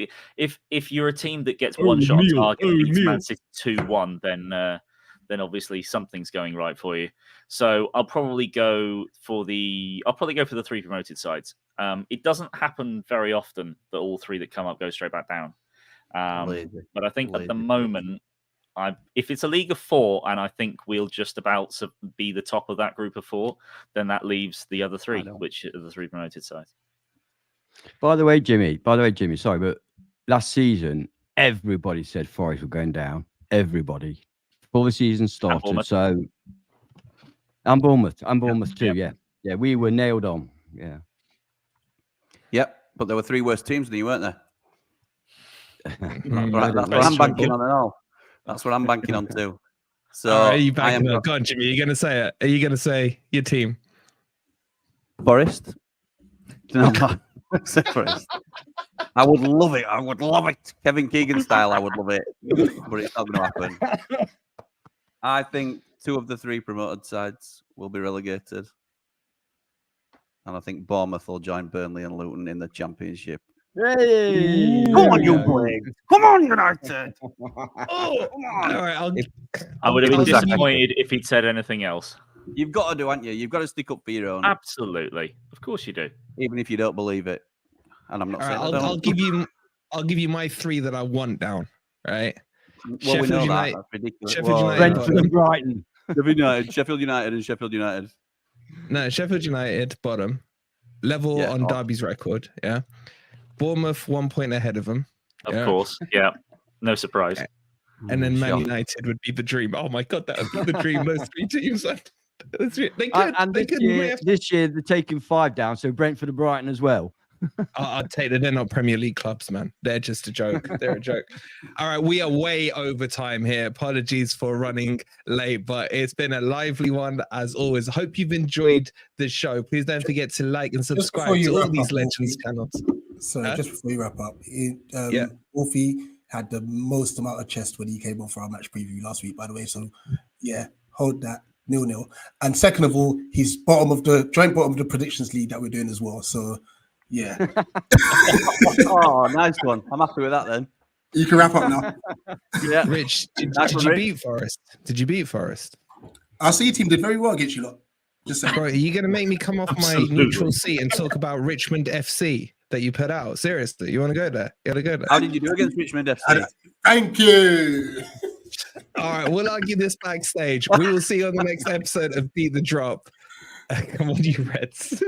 you're a team that gets one shot on target and beats Man City 2-1, then obviously something's going right for you. So I'll probably go for the 3 promoted sides. It doesn't happen very often that all 3 that come up go straight back down. But I think at the moment if it's a league of 4, and I think we'll just about be the top of that group of 4, then that leaves the other 3, which are the 3 promoted sides. By the way, Jimmy, sorry, but last season, everybody said Forest were going down. Everybody. Before the season started. So, and Bournemouth too, yeah. Yeah, we were nailed on. Yeah. Yep, but there were 3 worse teams than you, weren't there? That's what I'm banking on and all. That's what I'm banking on too. So, are you banking on? Go on, Jimmy. Are you going to say it? Are you going to say your team? Forest? No, Forest. I would love it. I would love it. Kevin Keegan style, I would love it. But it's not going to happen. I think 2 of the 3 promoted sides will be relegated. And I think Bournemouth will join Burnley and Luton in the Championship. Hey! Come on, you Blake! Come on, United! Come on. All right, I would have been disappointed if he'd said anything else. You've got to do, haven't you? You've got to stick up for your own. Absolutely. Of course you do. Even if you don't believe it. And I'm not saying right, I'll give you my 3 that I want down, right? Well, Sheffield we know United, that's ridiculous. Sheffield United, Brentford and Brighton. Sheffield United and Sheffield United. No, Sheffield United bottom, level on Derby's record. Yeah, Bournemouth 1 point ahead of them. Of course, yeah, no surprise. And then Man United would be the dream. Oh my God, that would be the dream. Those 3 teams. They could. This year they're taking 5 down, so Brentford and Brighton as well. I'd take that. They're not Premier League clubs, man. They're just a joke. They're a joke. All right, we are way over time here. Apologies for running late, but it's been a lively one as always. I hope you've enjoyed the show. Please don't forget to like and subscribe to all these legends channels. So just before you wrap up, Wolfie had the most amount of chest when he came on for our match preview last week, by the way. So yeah, hold that 0-0. And second of all, he's joint bottom of the predictions league that we're doing as well. So yeah. Oh, nice one. I'm happy with that then. You can wrap up now. Yeah. Rich, did you beat Forest? Did you beat Forest? Our C team did very well against you lot. Just saying. Bro, are you going to make me come off my neutral seat and talk about Richmond FC that you put out? Seriously, you want to go there? You got to go there. How did you do against Richmond FC? Thank you. All right, we'll argue this backstage. We will see you on the next episode of Beat the Drop. Come on, you Reds.